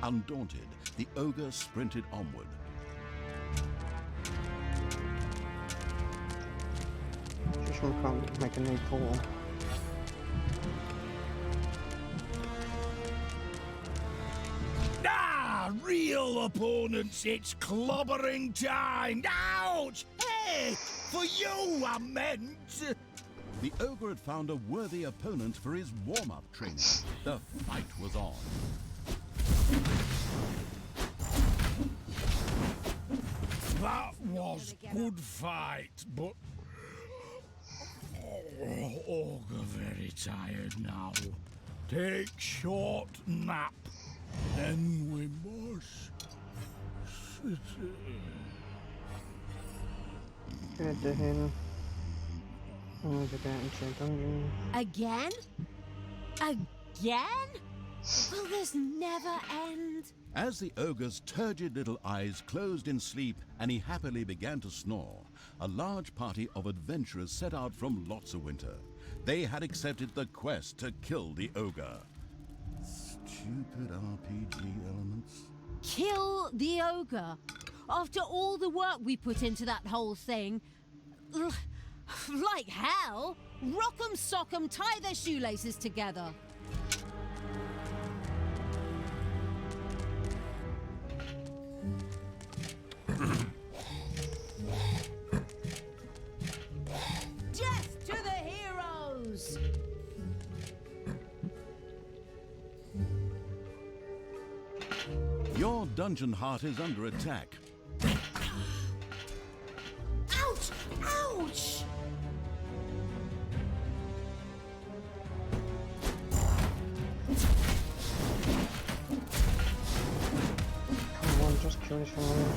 Undaunted, the ogre sprinted onward. Just can't make a new portal. Real opponents, it's clobbering time! Ouch! Hey! For you, I meant! The ogre had found a worthy opponent for his warm-up training. The fight was on. That was good fight, but... Oh, ogre very tired now. Take short nap. Then we must sit. Good to him. Oh, to get into a dungeon. Again? Again? Will this never end? As the ogre's turgid little eyes closed in sleep and he happily began to snore, a large party of adventurers set out from Lotsawinter. They had accepted the quest to kill the ogre. Stupid RPG elements. Kill the ogre? After all the work we put into that whole thing? Ugh, Like hell! Rock 'em, sock 'em, tie their shoelaces together. Death to the heroes! Your dungeon heart is under attack. Ouch! Ouch! Come on, just kill this one.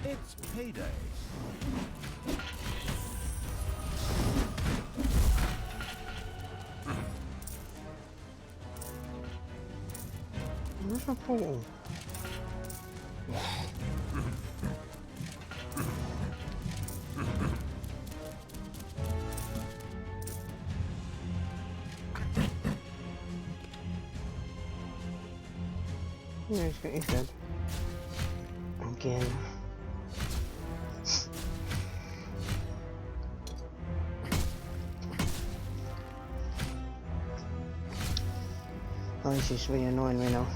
It's payday. Where's my portal? Yeah, he's got his head. Again. Oh, this is really annoying me now.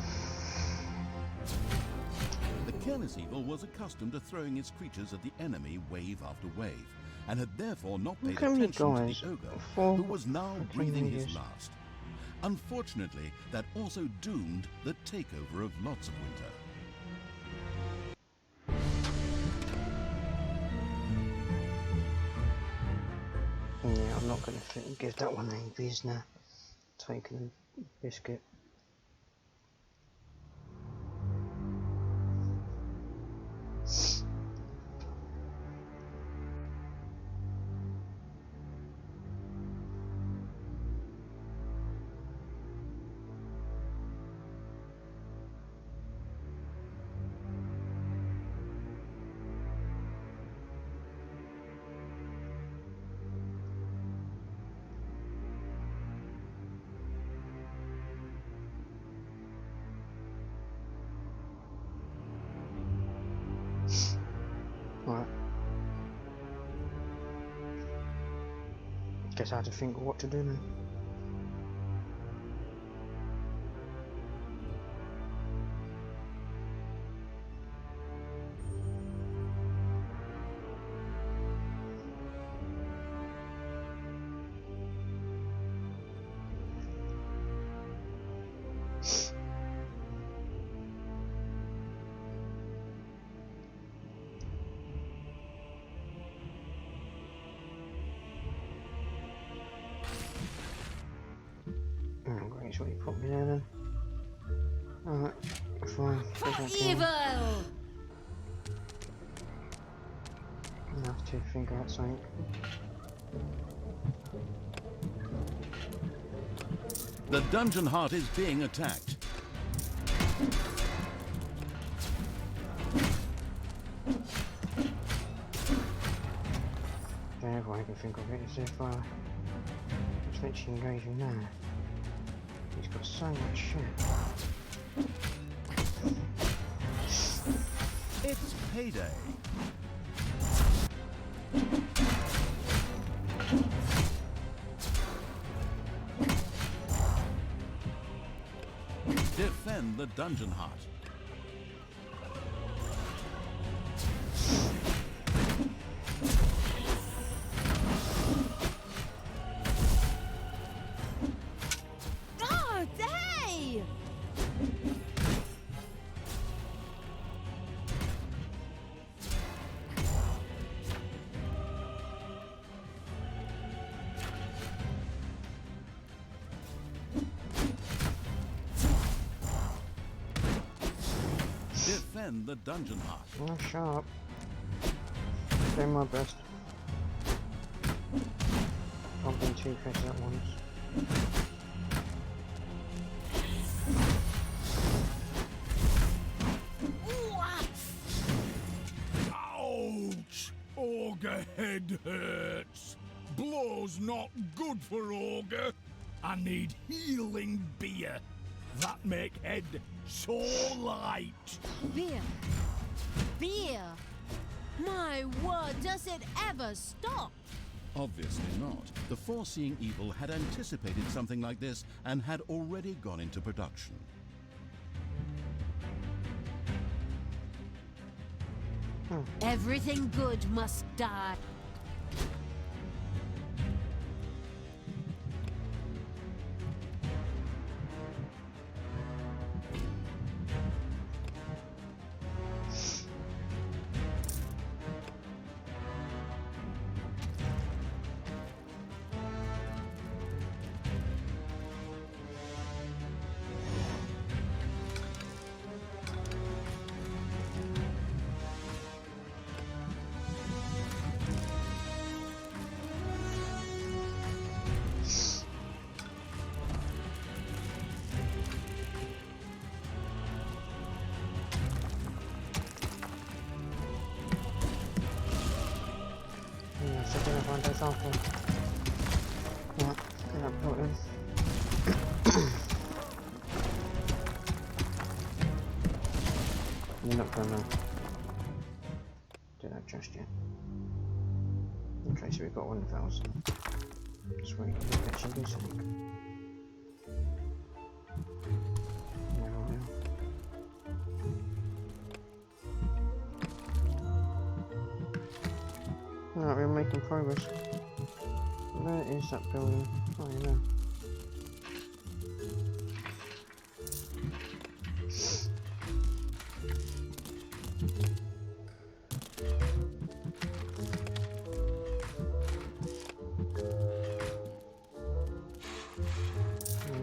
The careless evil was accustomed to throwing its creatures at the enemy wave after wave, and had therefore not paid Look how many attention to guys. the ogre, 4 who was now fucking breathing his meters. last. Unfortunately, that also doomed the takeover of lots of winter. Yeah, I'm not going to give that one any business. Taking a biscuit. Right. Guess I had to think of what to do now. Oh, great, so what you put me there then? Alright, fine. For Doesn't care. evil! I'll have to figure out something. The dungeon heart is being attacked. Whatever I can think of it is if just literally engaging now. He's got so much shit. It's payday. Defend the dungeon heart. Oh, hey! Defend the dungeon heart. Oh, sharp. Doing my best. Can't be too close at once. Ouch! Ogre head hurts. Blow's not good for ogre. I need healing beer. that make head so light. Beer. Beer. My word, does it ever stop? Obviously not. The foreseeing evil had anticipated something like this and had already gone into production. Everything good must die. So gonna find those after. Yeah, gonna put in. You're not gonna do that just yet. Okay, so we've got 1,000. Sweet, that should be something. Alright, we're making progress. Where is that building? Oh, you know.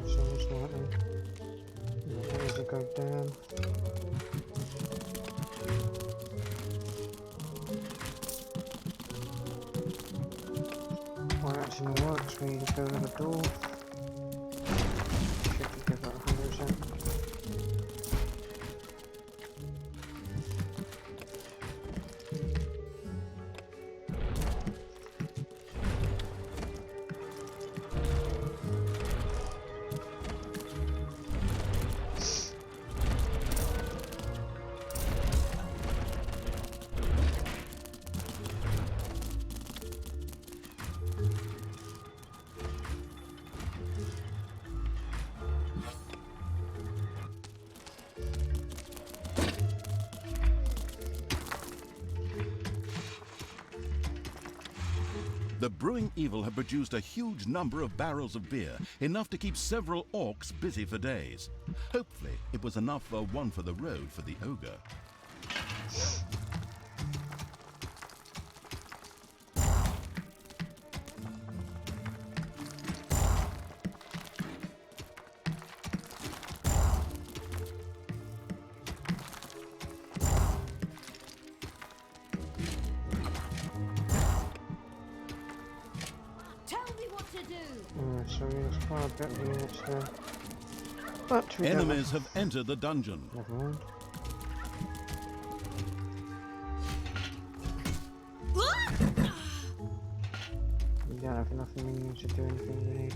So it's not there. How does it go down? Well, it actually works. We need to build another door. Should give that 100%. The brewing evil had produced a huge number of barrels of beer, enough to keep several orcs busy for days. Hopefully, it was enough for one for the road for the ogre. So there's quite a bit of units there. But we Enemies have entered the dungeon. Never mind. We don't have enough minions to do anything we need.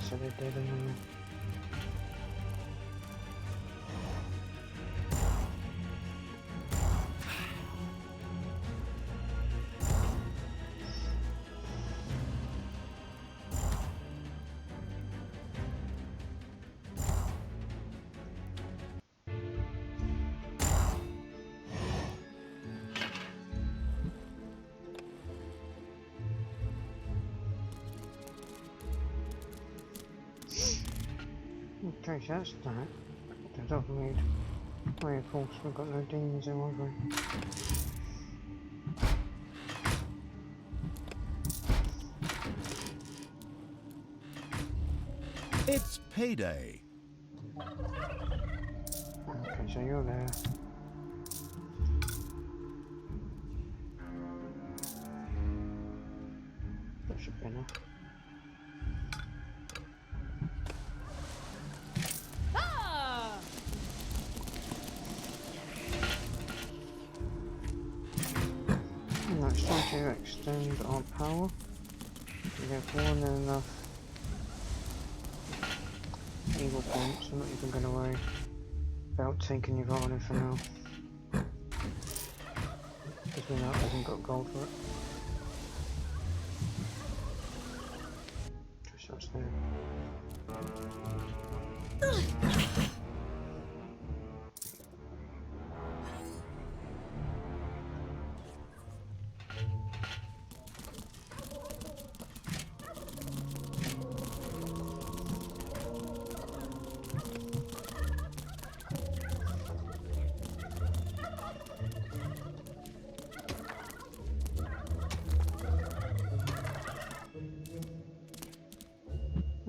So they're dead anyway. Okay, so that's that. That doesn't need. Oh, yeah, of course, we've got no demons in, have we? It's payday. Okay, so you're there. That should be enough. Ah! Now it's time to extend our power. We have more than enough evil points. I'm not even going to worry about taking your on it for now. Because we know we haven't got gold for it. So it's there.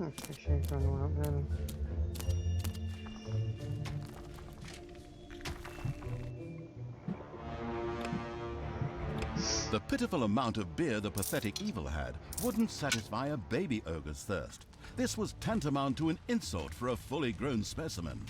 Okay, she's done one up then. The pitiful amount of beer the pathetic evil had wouldn't satisfy a baby ogre's thirst. This was tantamount to an insult for a fully grown specimen.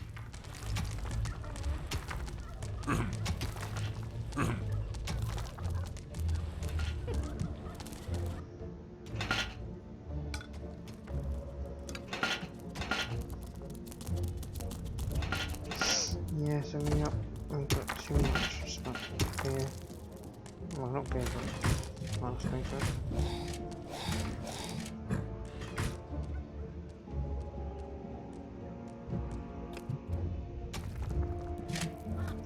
Yeah, so we've got too much stuff here. Well, not beer, but last thing, so.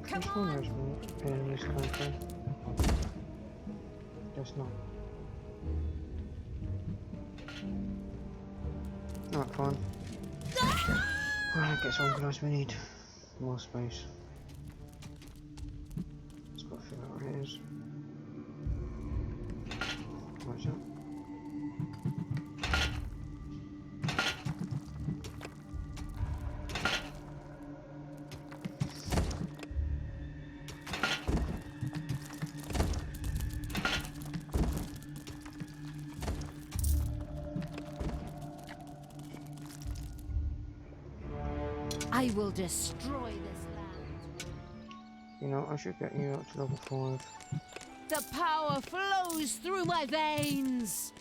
Come Which one on! has beer in this country? Guess not. Alright, fine. Alright, get some guys, we need more space. Let's go figure out where it is. Where's that? I will destroy this land. You know, I should get you up to level 5. The power flows through my veins.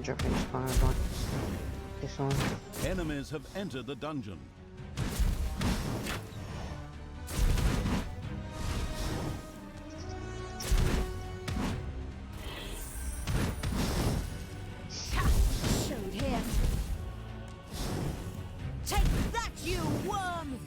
Jumping inspired by this one. Enemies have entered the dungeon. Showed him. Take that, you worm!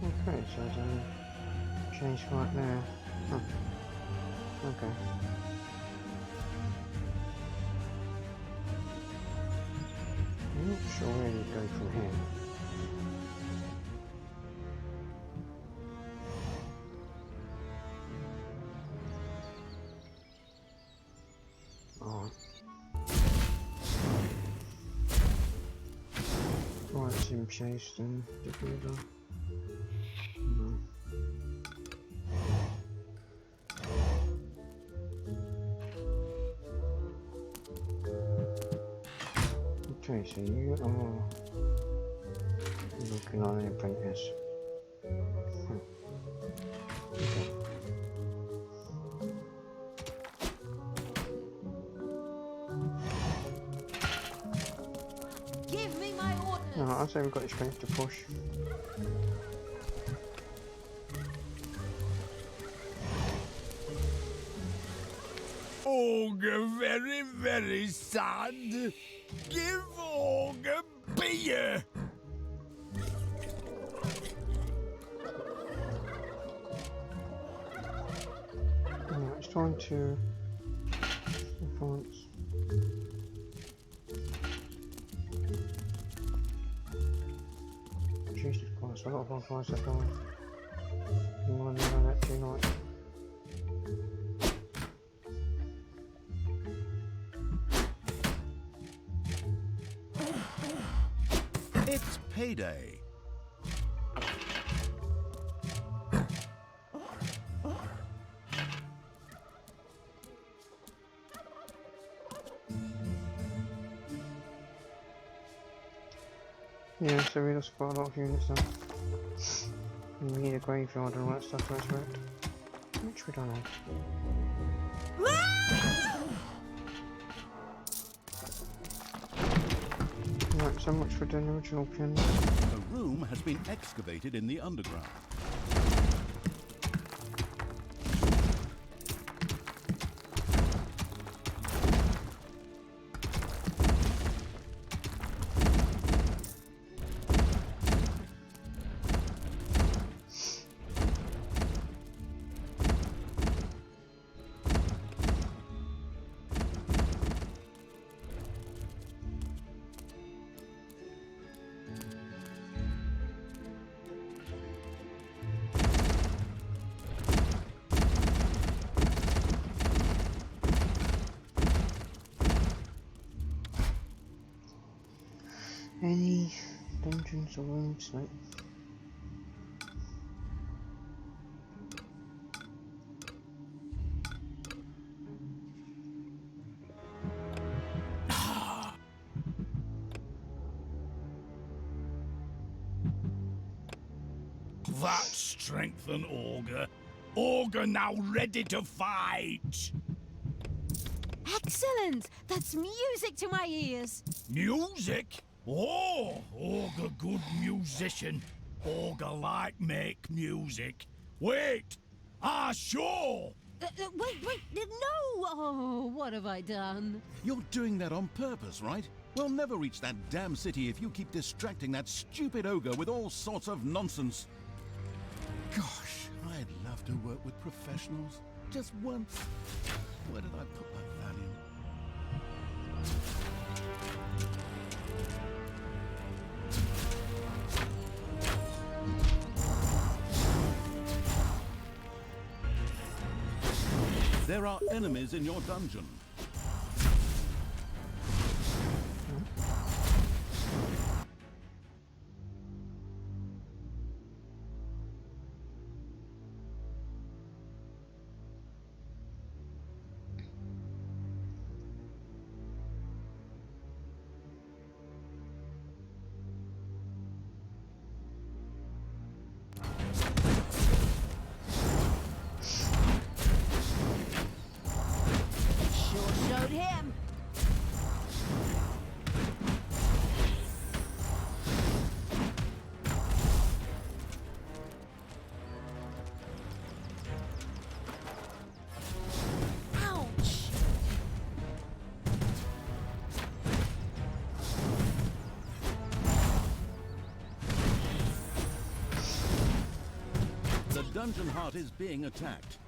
Okay, so there's a change right there. Huh. Okay. I'm not sure where you go from here. Alright. Right, Sim chased and did we go? No. Okay, so you are Looking on the apprentice. Okay. Give me my orders. No, I say we've got the strength to push. Ogre very, very sad. Give Ogre beer. Alright, it's time to advance. Jesus Christ, a lot of bonfires have gone. You want to know that tonight? It's payday. Yeah, so we lost quite a lot of units then. And we need a graveyard and all that stuff to resurrect. Which we don't have. Right, so much for doing the original pin. A room has been excavated in the underground. Any dungeons or rooms? Nope. That strengthened Ogre. Ogre now ready to fight. Excellent! That's music to my ears. Music? Oh, Ogre good musician. Ogre like make music. Wait, sure. Wait, no! Oh, what have I done? You're doing that on purpose, right? We'll never reach that damn city if you keep distracting that stupid ogre with all sorts of nonsense. Gosh, I'd love to work with professionals. Just once. Where did I put my Valium? There are enemies in your dungeon. Sure showed him. Ouch! The dungeon heart is being attacked.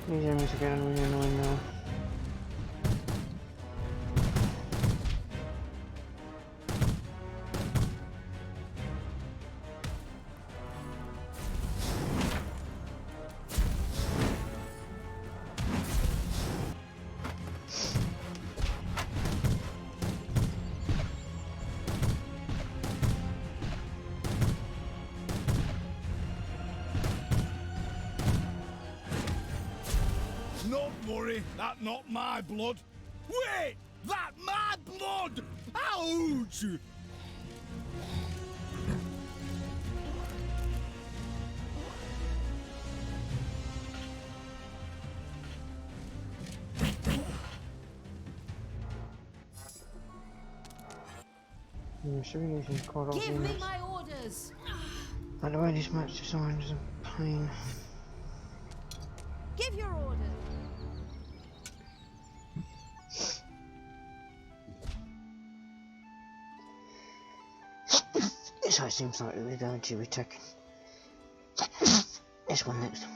These enemies are getting really annoying now. Not worry, that not my blood. Wait, that my blood! Ouch! Should we use some cold Give me my orders. By the way, this match design is a pain. Give your orders. So it seems like we're going to be taking this one next.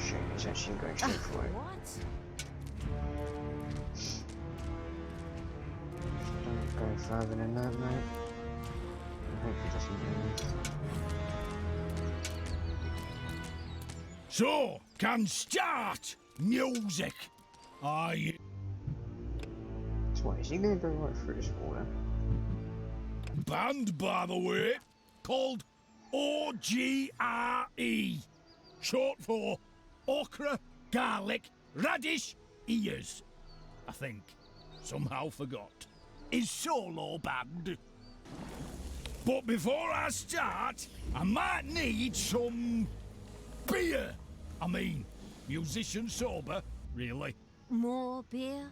Shit, it's actually going straight for it. What? Don't go further than that, mate. I hope it doesn't do anything. So, can start music. Aye. So what, is he going to go right through this water? Band, by the way, called OGRE. Short for okra, garlic, radish, ears. I think. Somehow forgot. Is solo band. But before I start, I might need some beer. I mean, musician sober, really. More beer?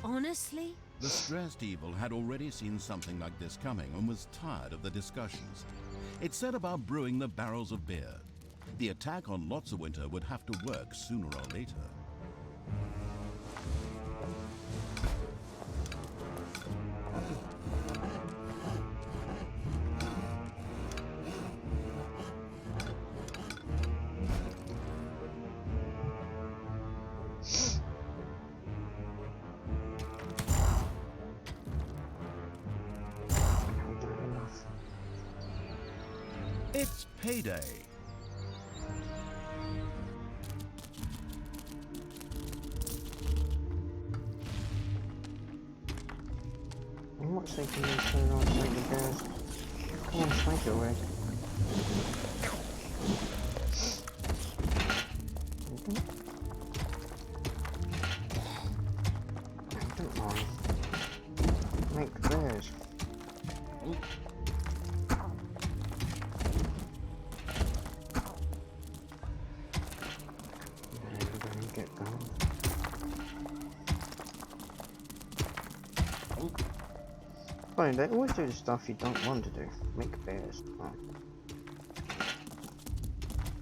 Honestly? The stressed evil had already seen something like this coming and was tired of the discussions. It set about brewing the barrels of beer. The attack on Lotsawinter would have to work sooner or later. It's payday. I'm not thinking you turn on like the girls. Come on, snake it away. Don't mind. Make bears. Get going. Funny, they always do the stuff you don't want to do. Make bears. Oh,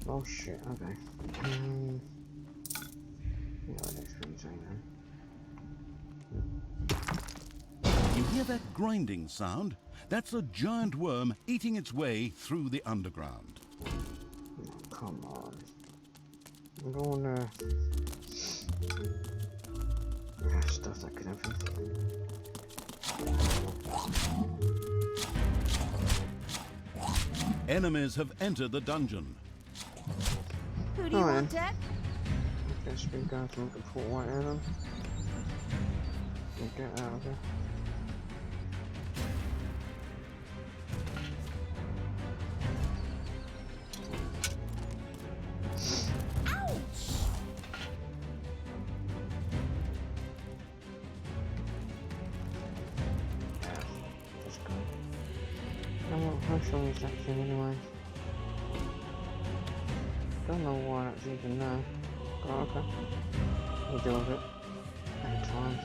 oh shit, okay. Yeah, that's what I'm saying then. You hear that grinding sound? That's a giant worm eating its way through the underground. Oh, come on. I'm going stuff that could happen. Enemies have entered the dungeon. Who do you want dead? I guess we go to look at Port White Island. We'll get out of here. How strong is that thing anyway? Don't know why that's even there. Oh, okay. We'll deal with it. In time.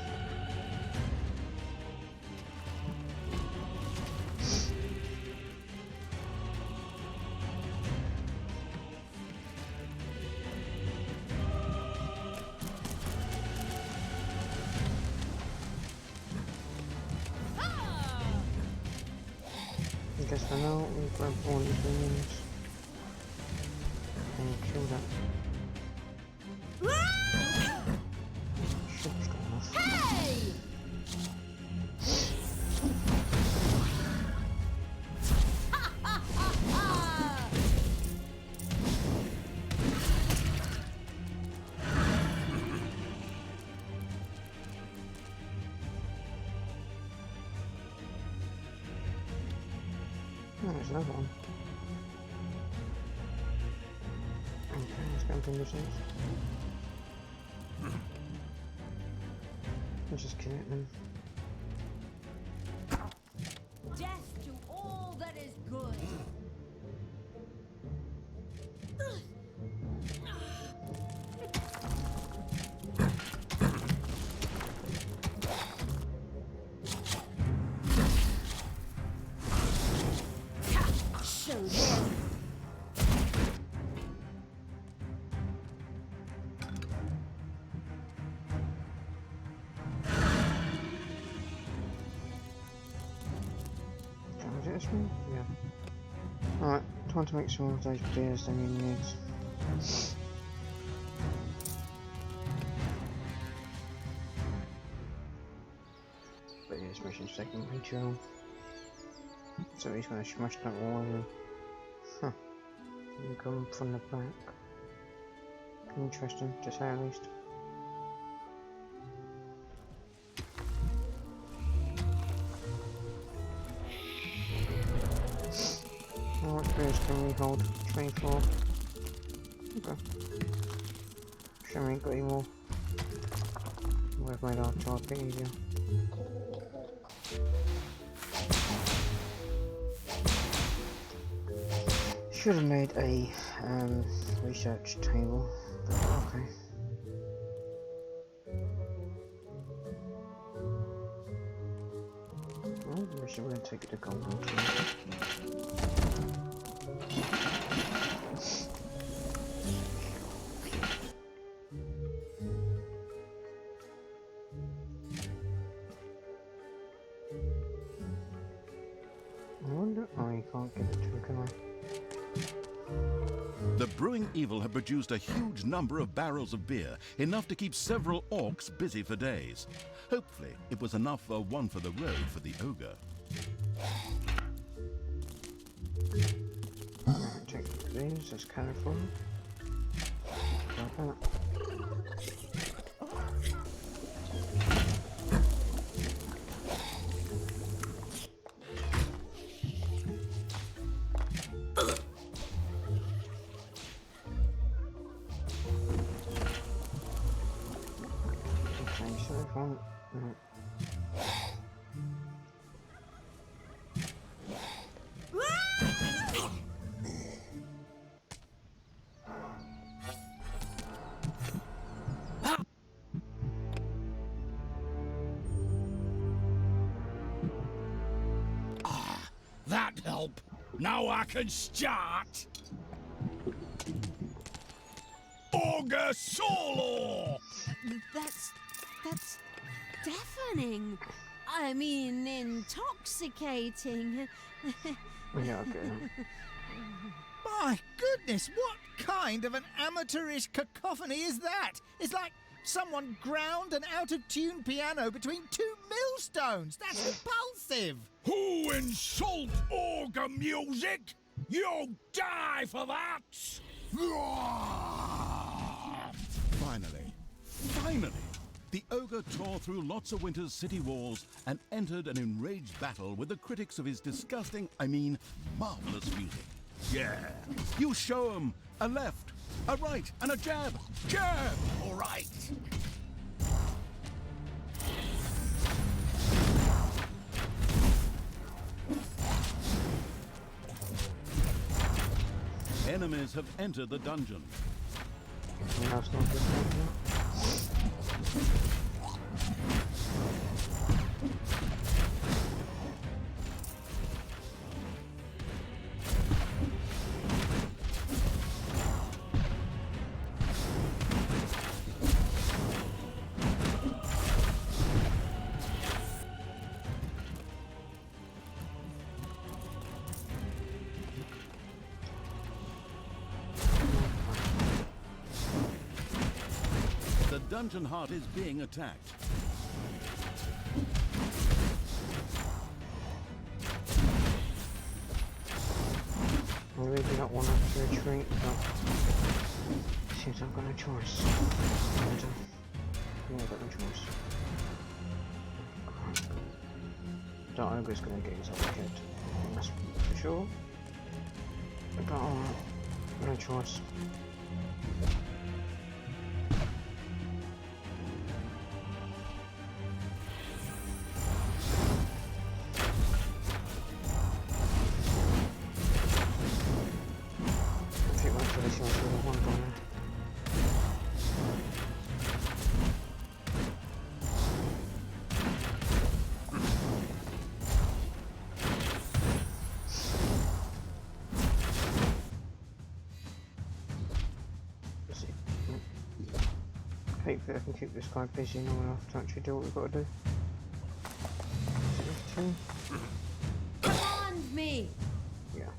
I guess for now we'll grab all these minions and kill that. Shit's going off. Hey! there's another one. Okay, let's go and bring this in. Let's just kill it then. Death to all that is good. Show them. Was it this one? Yeah. Alright, time to make some more of those beers then you need. But yeah, this mission's taking way too long. So he's gonna smash that wall in. Huh. You come from the back. Interesting, to say at least. How much beers can we hold? 24. Okay. Show me got any more. We've made our job a bit easier. Should have made a research table, but okay. Oh, we're going to take it to gold ultimately. I wonder. Oh, you can't get it to, can I? The brewing evil had produced a huge number of barrels of beer, enough to keep several orcs busy for days. Hopefully, it was enough for one for the road for the ogre. Take these as colourful. Like that. Okay, so if I'm... That help. Now I can start. Ogre solo. That's deafening. I mean, intoxicating. Yeah, okay. My goodness, what kind of an amateurish cacophony is that? It's like someone ground an out-of-tune piano between two millstones. That's repulsive. Who insult ogre music? You'll die for that. Finally, the ogre tore through lots of Winter's city walls and entered an enraged battle with the critics of his disgusting, marvelous music. Yeah, you show 'em a left, a right, and a jab. Jab! All right. Enemies have entered the dungeon. That's not good. The dungeon heart is being attacked. I really do not want to retreat, but since I've got no choice. Yeah, I've got no choice. That ogre's gonna get himself kicked. That's for sure. But alright, no choice. I think most of this one's really one down there. Hopefully I can keep this guy busy long enough to actually do what we've got to do. Is it this two? Command me! Yeah.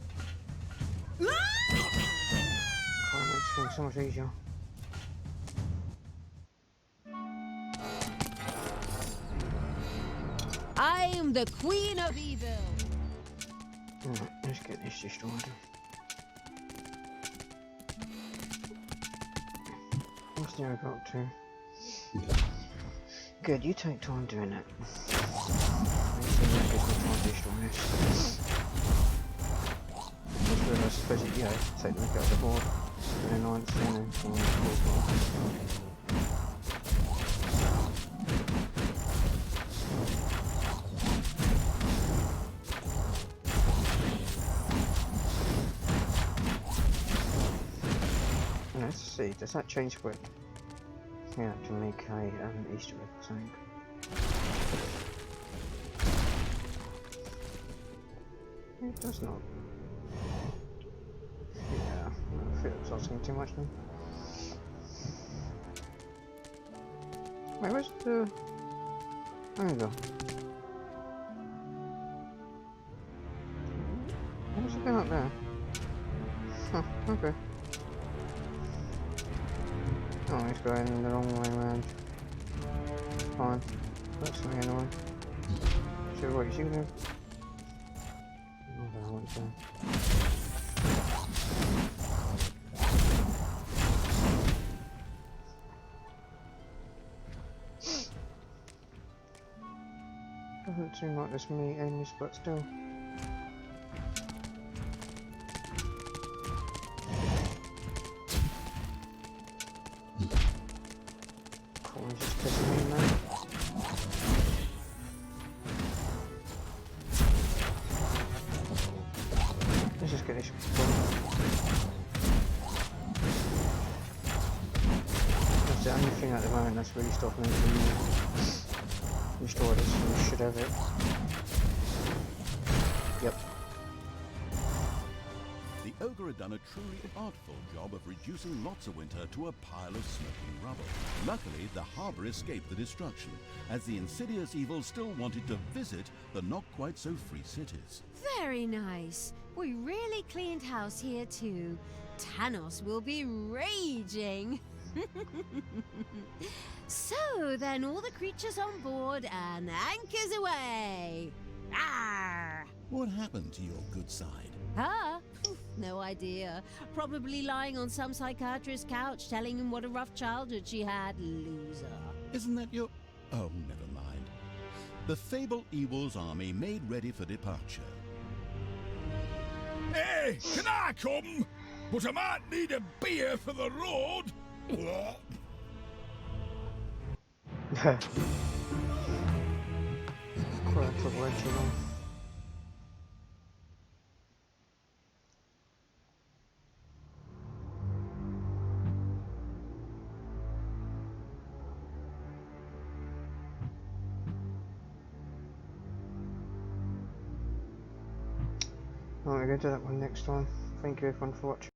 Try and make things so much easier. I am the Queen of Evil! Alright, let's get this destroyed. What's the ogre up to? Good, you take time doing that. Just realised, I suppose it, yeah, take the look out of the board. 29th, and then 4. Let's see, does that change quick? Yeah, to make a Easter egg or something. It does not. Yeah, I feel it's asking too much then. Wait, where's the... There we go. What's it going up there? Huh, okay. Oh, he's going the wrong way around. Fine. That's something annoying. So what, is he gonna... I don't know what to do. Doesn't seem like there's many enemies, but still. Cool, he's just taking me now. Let's just get this done. That's the only thing at the moment that's really stopping me from restore this, and we should have it. Yep. The ogre had done a truly artful job of reducing lots of winter to a pile of smoking rubble. Luckily, the harbour escaped the destruction, as the insidious evil still wanted to visit the not-quite-so-free cities. Very nice. We really cleaned house here too. Thanos will be raging. So then all the creatures on board and anchors away. Arr! What happened to your good side? Huh? No idea. Probably lying on some psychiatrist's couch telling him what a rough childhood she had. Loser. Isn't that your... Oh, never mind. The Fable Evil's army made ready for departure. Hey, can I come? But I might need a beer for the road. Quite took way too long. Alright, we're going to do that one next time. Thank you everyone for watching.